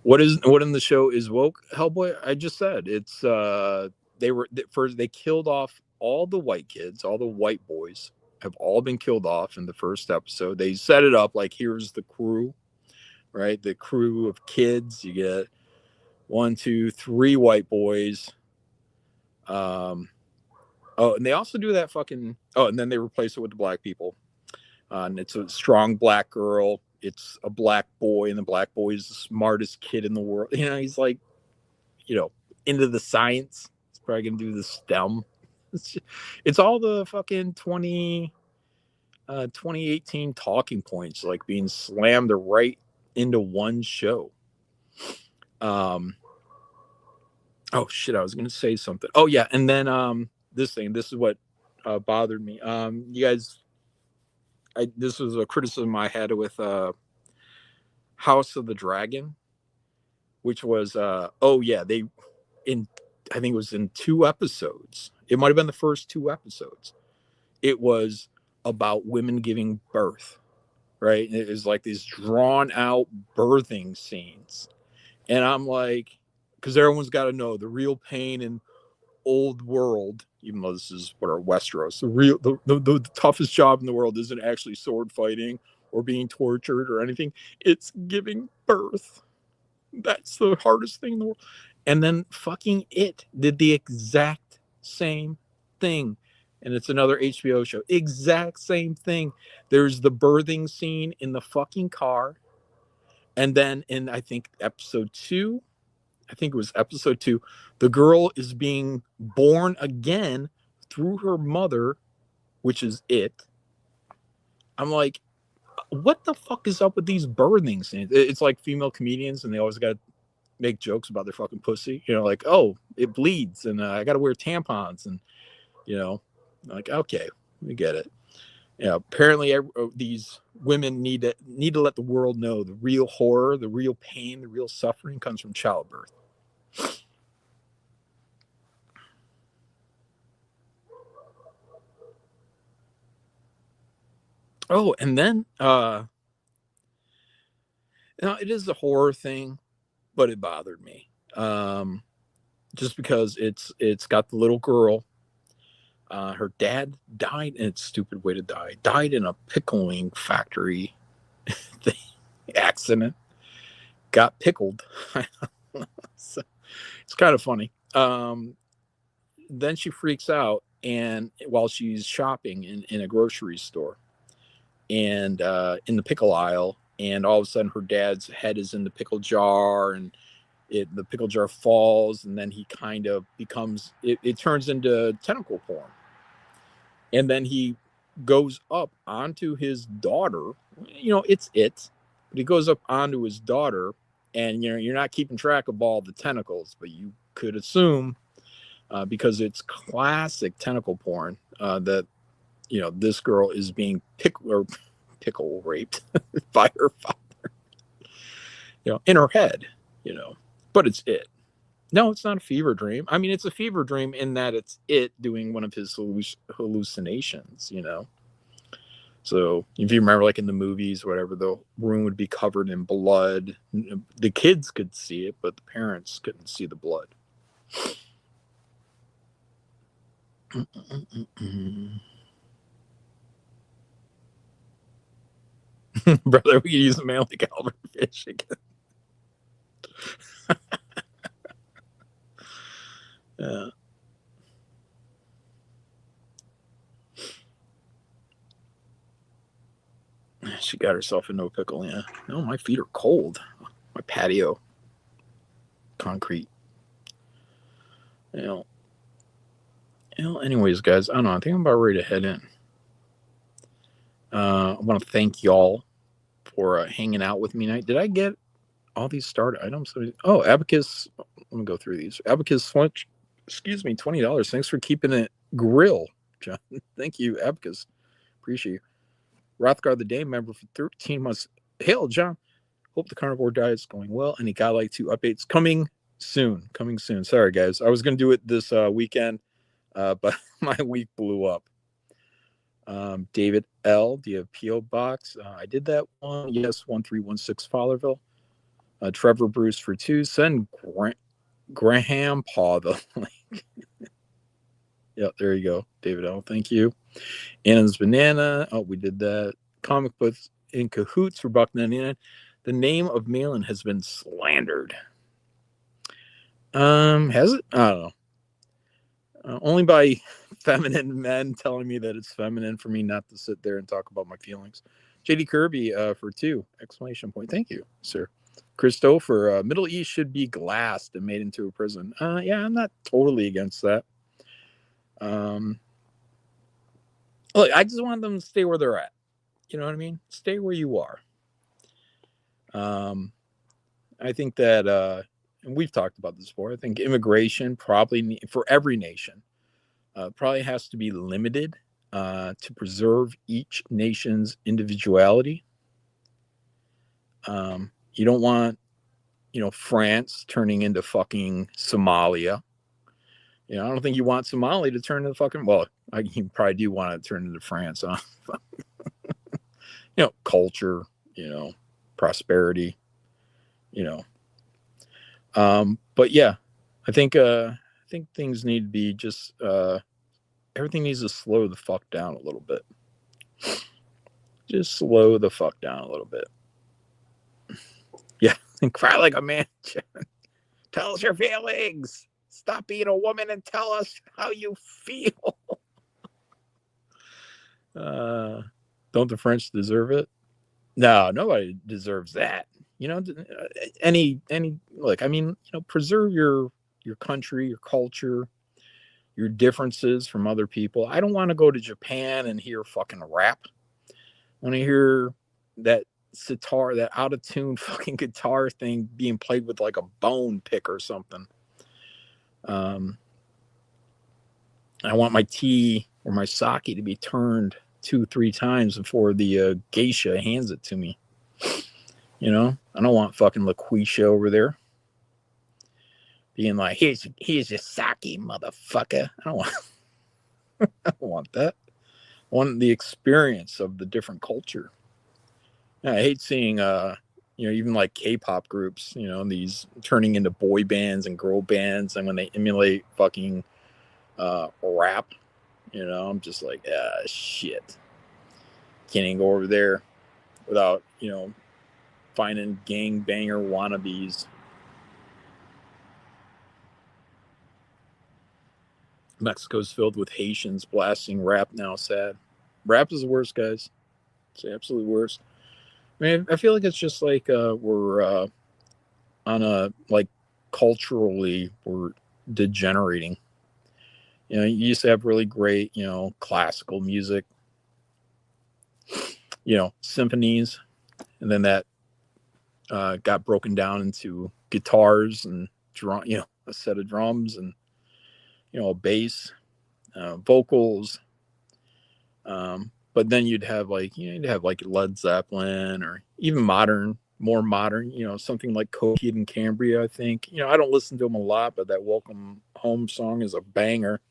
What in the show is woke, Hellboy? I just said it's they killed off all the white kids, all the white boys have all been killed off in the first episode. They set it up like, here's the crew, right? The crew of kids. You get 1, 2, 3 white boys. And they also do that fucking. Oh, and then they replace it with the black people. And it's a strong black girl. It's a black boy, and the black boy is the smartest kid in the world. You know, he's like, into the science. He's probably gonna do the STEM. It's all the fucking 2018 talking points, like being slammed right into one show. Oh shit, I was gonna say something. Oh yeah, and then this is what bothered me. You guys, this was a criticism I had with House of the Dragon, which was I think it was in 2 episodes. It might have been the first 2 episodes. It was about women giving birth, right? It was like these drawn out birthing scenes. And I'm like, because everyone's got to know the real pain in old world, even though this is what our Westeros, the toughest job in the world isn't actually sword fighting or being tortured or anything. It's giving birth. That's the hardest thing in the world. And then fucking It did the exact same thing. And it's another HBO show. Exact same thing. There's the birthing scene in the fucking car. And then in, I think it was episode 2, the girl is being born again through her mother, which is It. I'm like, what the fuck is up with these birthing scenes? It's like female comedians, and they always got to make jokes about their fucking pussy. Like, oh, it bleeds, and I got to wear tampons, and like, okay, we get it. Apparently these women need to let the world know the real horror, the real pain, the real suffering comes from childbirth. Oh, and then it is a horror thing, but it bothered me. Just because it's got the little girl. Her dad died, and it's a stupid way to die. Died in a pickling factory accident. Got pickled. So, it's kind of funny. Then she freaks out, and while she's shopping in a grocery store, and in the pickle aisle, and all of a sudden her dad's head is in the pickle jar, and the pickle jar falls, and then he kind of becomes it turns into tentacle porn, and then he goes up onto his daughter. But he goes up onto his daughter, and you're not keeping track of all the tentacles, but you could assume, because it's classic tentacle porn, that this girl is being pickle raped by her father, in her head, but it's it. No, it's not a fever dream. I mean, it's a fever dream in that it's it doing one of his hallucinations, So if you remember, like in the movies, whatever, the room would be covered in blood. The kids could see it, but the parents couldn't see the blood. Brother, we could use a man like Albert Fish again. Yeah. She got herself into a pickle. Yeah. No, my feet are cold. My patio, concrete. Anyways, guys, I don't know. I think I'm about ready to head in. I want to thank y'all for hanging out with me tonight. Did I get all these starter items? Oh, Abacus. Let me go through these. Abacus Switch. Excuse me, $20. Thanks for keeping it grill, John. Thank you, Abacus. Appreciate you. Rothgar the Day member for 13 months. Hail, John. Hope the carnivore diet is going well. Any guy like 2 updates coming soon. Sorry, guys. I was going to do it this weekend, but my week blew up. David L. Do you have P.O. Box? I did that one. Yes, 1316 Fowlerville. Trevor Bruce for 2. Send Graham Paw the link. Yep, there you go. David L. Thank you. Annan's Banana. Oh, we did that. Comic Books in Cahoots for $1.99. The name of Malin has been slandered. Has it? I don't know. Only by feminine men telling me that it's feminine for me not to sit there and talk about my feelings. JD Kirby for 2 exclamation point. Thank you, sir. Christopher, Middle East should be glassed and made into a prison. Yeah, I'm not totally against that. Look, I just want them to stay where they're at. You know what I mean? Stay where you are. I think that, and we've talked about this before, I think immigration probably for every nation probably has to be limited to preserve each nation's individuality. You don't want, France turning into fucking Somalia. I don't think you want Somalia to turn into fucking, well, you probably do want it to turn into France, huh? Culture, prosperity, but yeah, I think things need to be just, everything needs to slow the fuck down a little bit. Just slow the fuck down a little bit. Yeah. And cry like a man. Tell us your feelings. Stop being a woman and tell us how you feel. Don't the French deserve it? No, nobody deserves that. Preserve your country, your culture, your differences from other people. I don't want to go to Japan and hear fucking rap. I want to hear that sitar, that out of tune fucking guitar thing being played with like a bone pick or something. I want my tea or my sake to be turned 2-3 times before the geisha hands it to me. I don't want fucking LaQuisha over there being like, here's your sake, motherfucker. I don't want that. I want the experience of the different culture. I hate seeing even like K-pop groups, these turning into boy bands and girl bands, and when they emulate fucking rap, I'm just like, shit. Can't even go over there without, finding gangbanger wannabes. Mexico's filled with Haitians blasting rap now. Sad. Rap is the worst, guys. It's the absolute worst. I mean, I feel like it's just like we're on a like culturally we're degenerating. You know, you used to have really great, you know, classical music, you know, symphonies, and then that got broken down into guitars and drum, you know, a set of drums and you know a bass, vocals. But then you'd have like you'd have like Led Zeppelin or even more modern, you know, something like Coheed and Cambria. I think you know I don't listen to them a lot, but that Welcome Home song is a banger.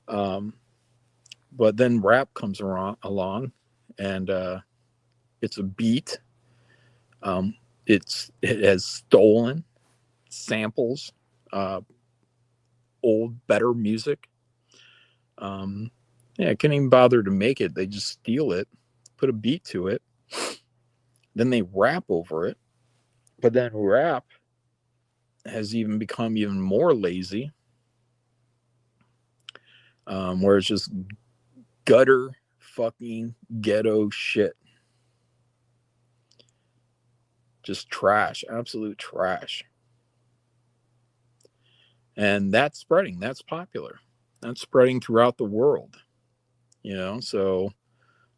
But then rap comes along, and it's a beat. It has stolen samples, old better music. Yeah, I couldn't even bother to make it. They just steal it, put a beat to it, then they rap over it. But then rap has even become even more lazy, where it's just gutter fucking ghetto shit. Just trash, absolute trash. And that's spreading, that's popular. That's spreading throughout the world. You know, so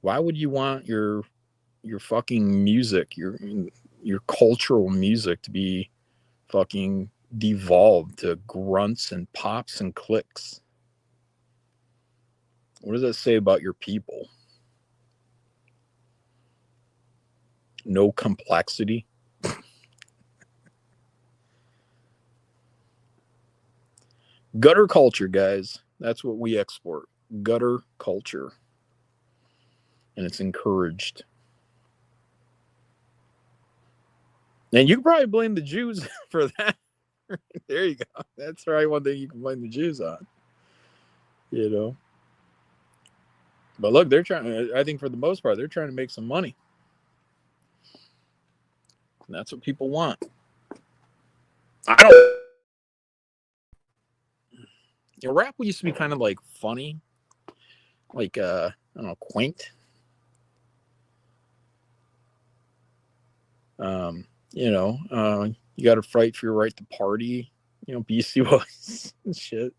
why would you want your fucking music, your cultural music to be fucking devolved to grunts and pops and clicks? What does that say about your people? No complexity. Gutter culture, guys. That's what we export. Gutter culture. And it's encouraged. And you can probably blame the Jews for that. There you go. That's probably one thing you can blame the Jews on. You know. But look, they're trying, I think for the most part, they're trying to make some money. And that's what people want. I don't. You know, rap used to be kind of like funny, like I don't know, quaint. You know, you got to fight for your right to party. You know, Beastie Boys and shit.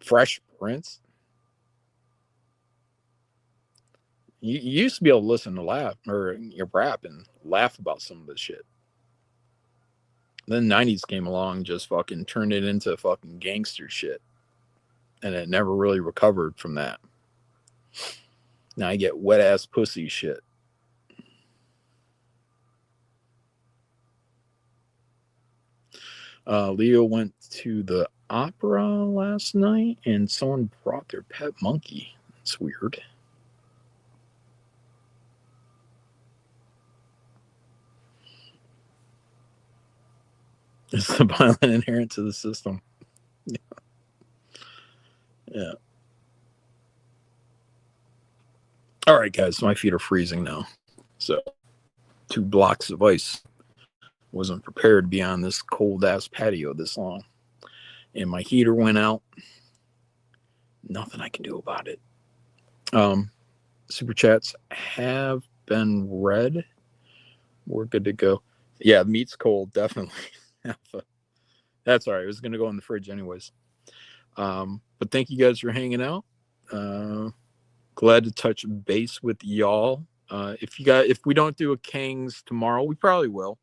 Fresh Prince. You used to be able to listen to laugh or your rap and laugh about some of this shit. Then the 90s came along, just fucking turned it into fucking gangster shit. And it never really recovered from that. Now I get wet ass pussy shit. Leo went to the opera last night and someone brought their pet monkey. That's weird. It's the violent inherent to the system. Yeah. All right, guys. My feet are freezing now. So 2 blocks of ice. Wasn't prepared to be on this cold ass patio this long. And my heater went out. Nothing I can do about it. Super chats have been read. We're good to go. Yeah, the meat's cold, definitely. That's all right. It was going to go in the fridge anyways. But thank you guys for hanging out. Glad to touch base with y'all. If we don't do a Kings tomorrow, we probably will.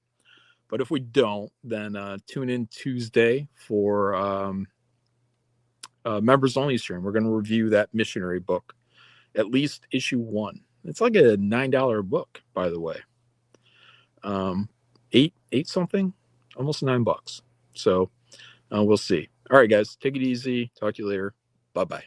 But if we don't, then tune in Tuesday for members only stream. We're going to review that missionary book, at least issue 1. It's like a $9 book, by the way. Eight something, almost $9. So we'll see. All right, guys, take it easy. Talk to you later. Bye-bye.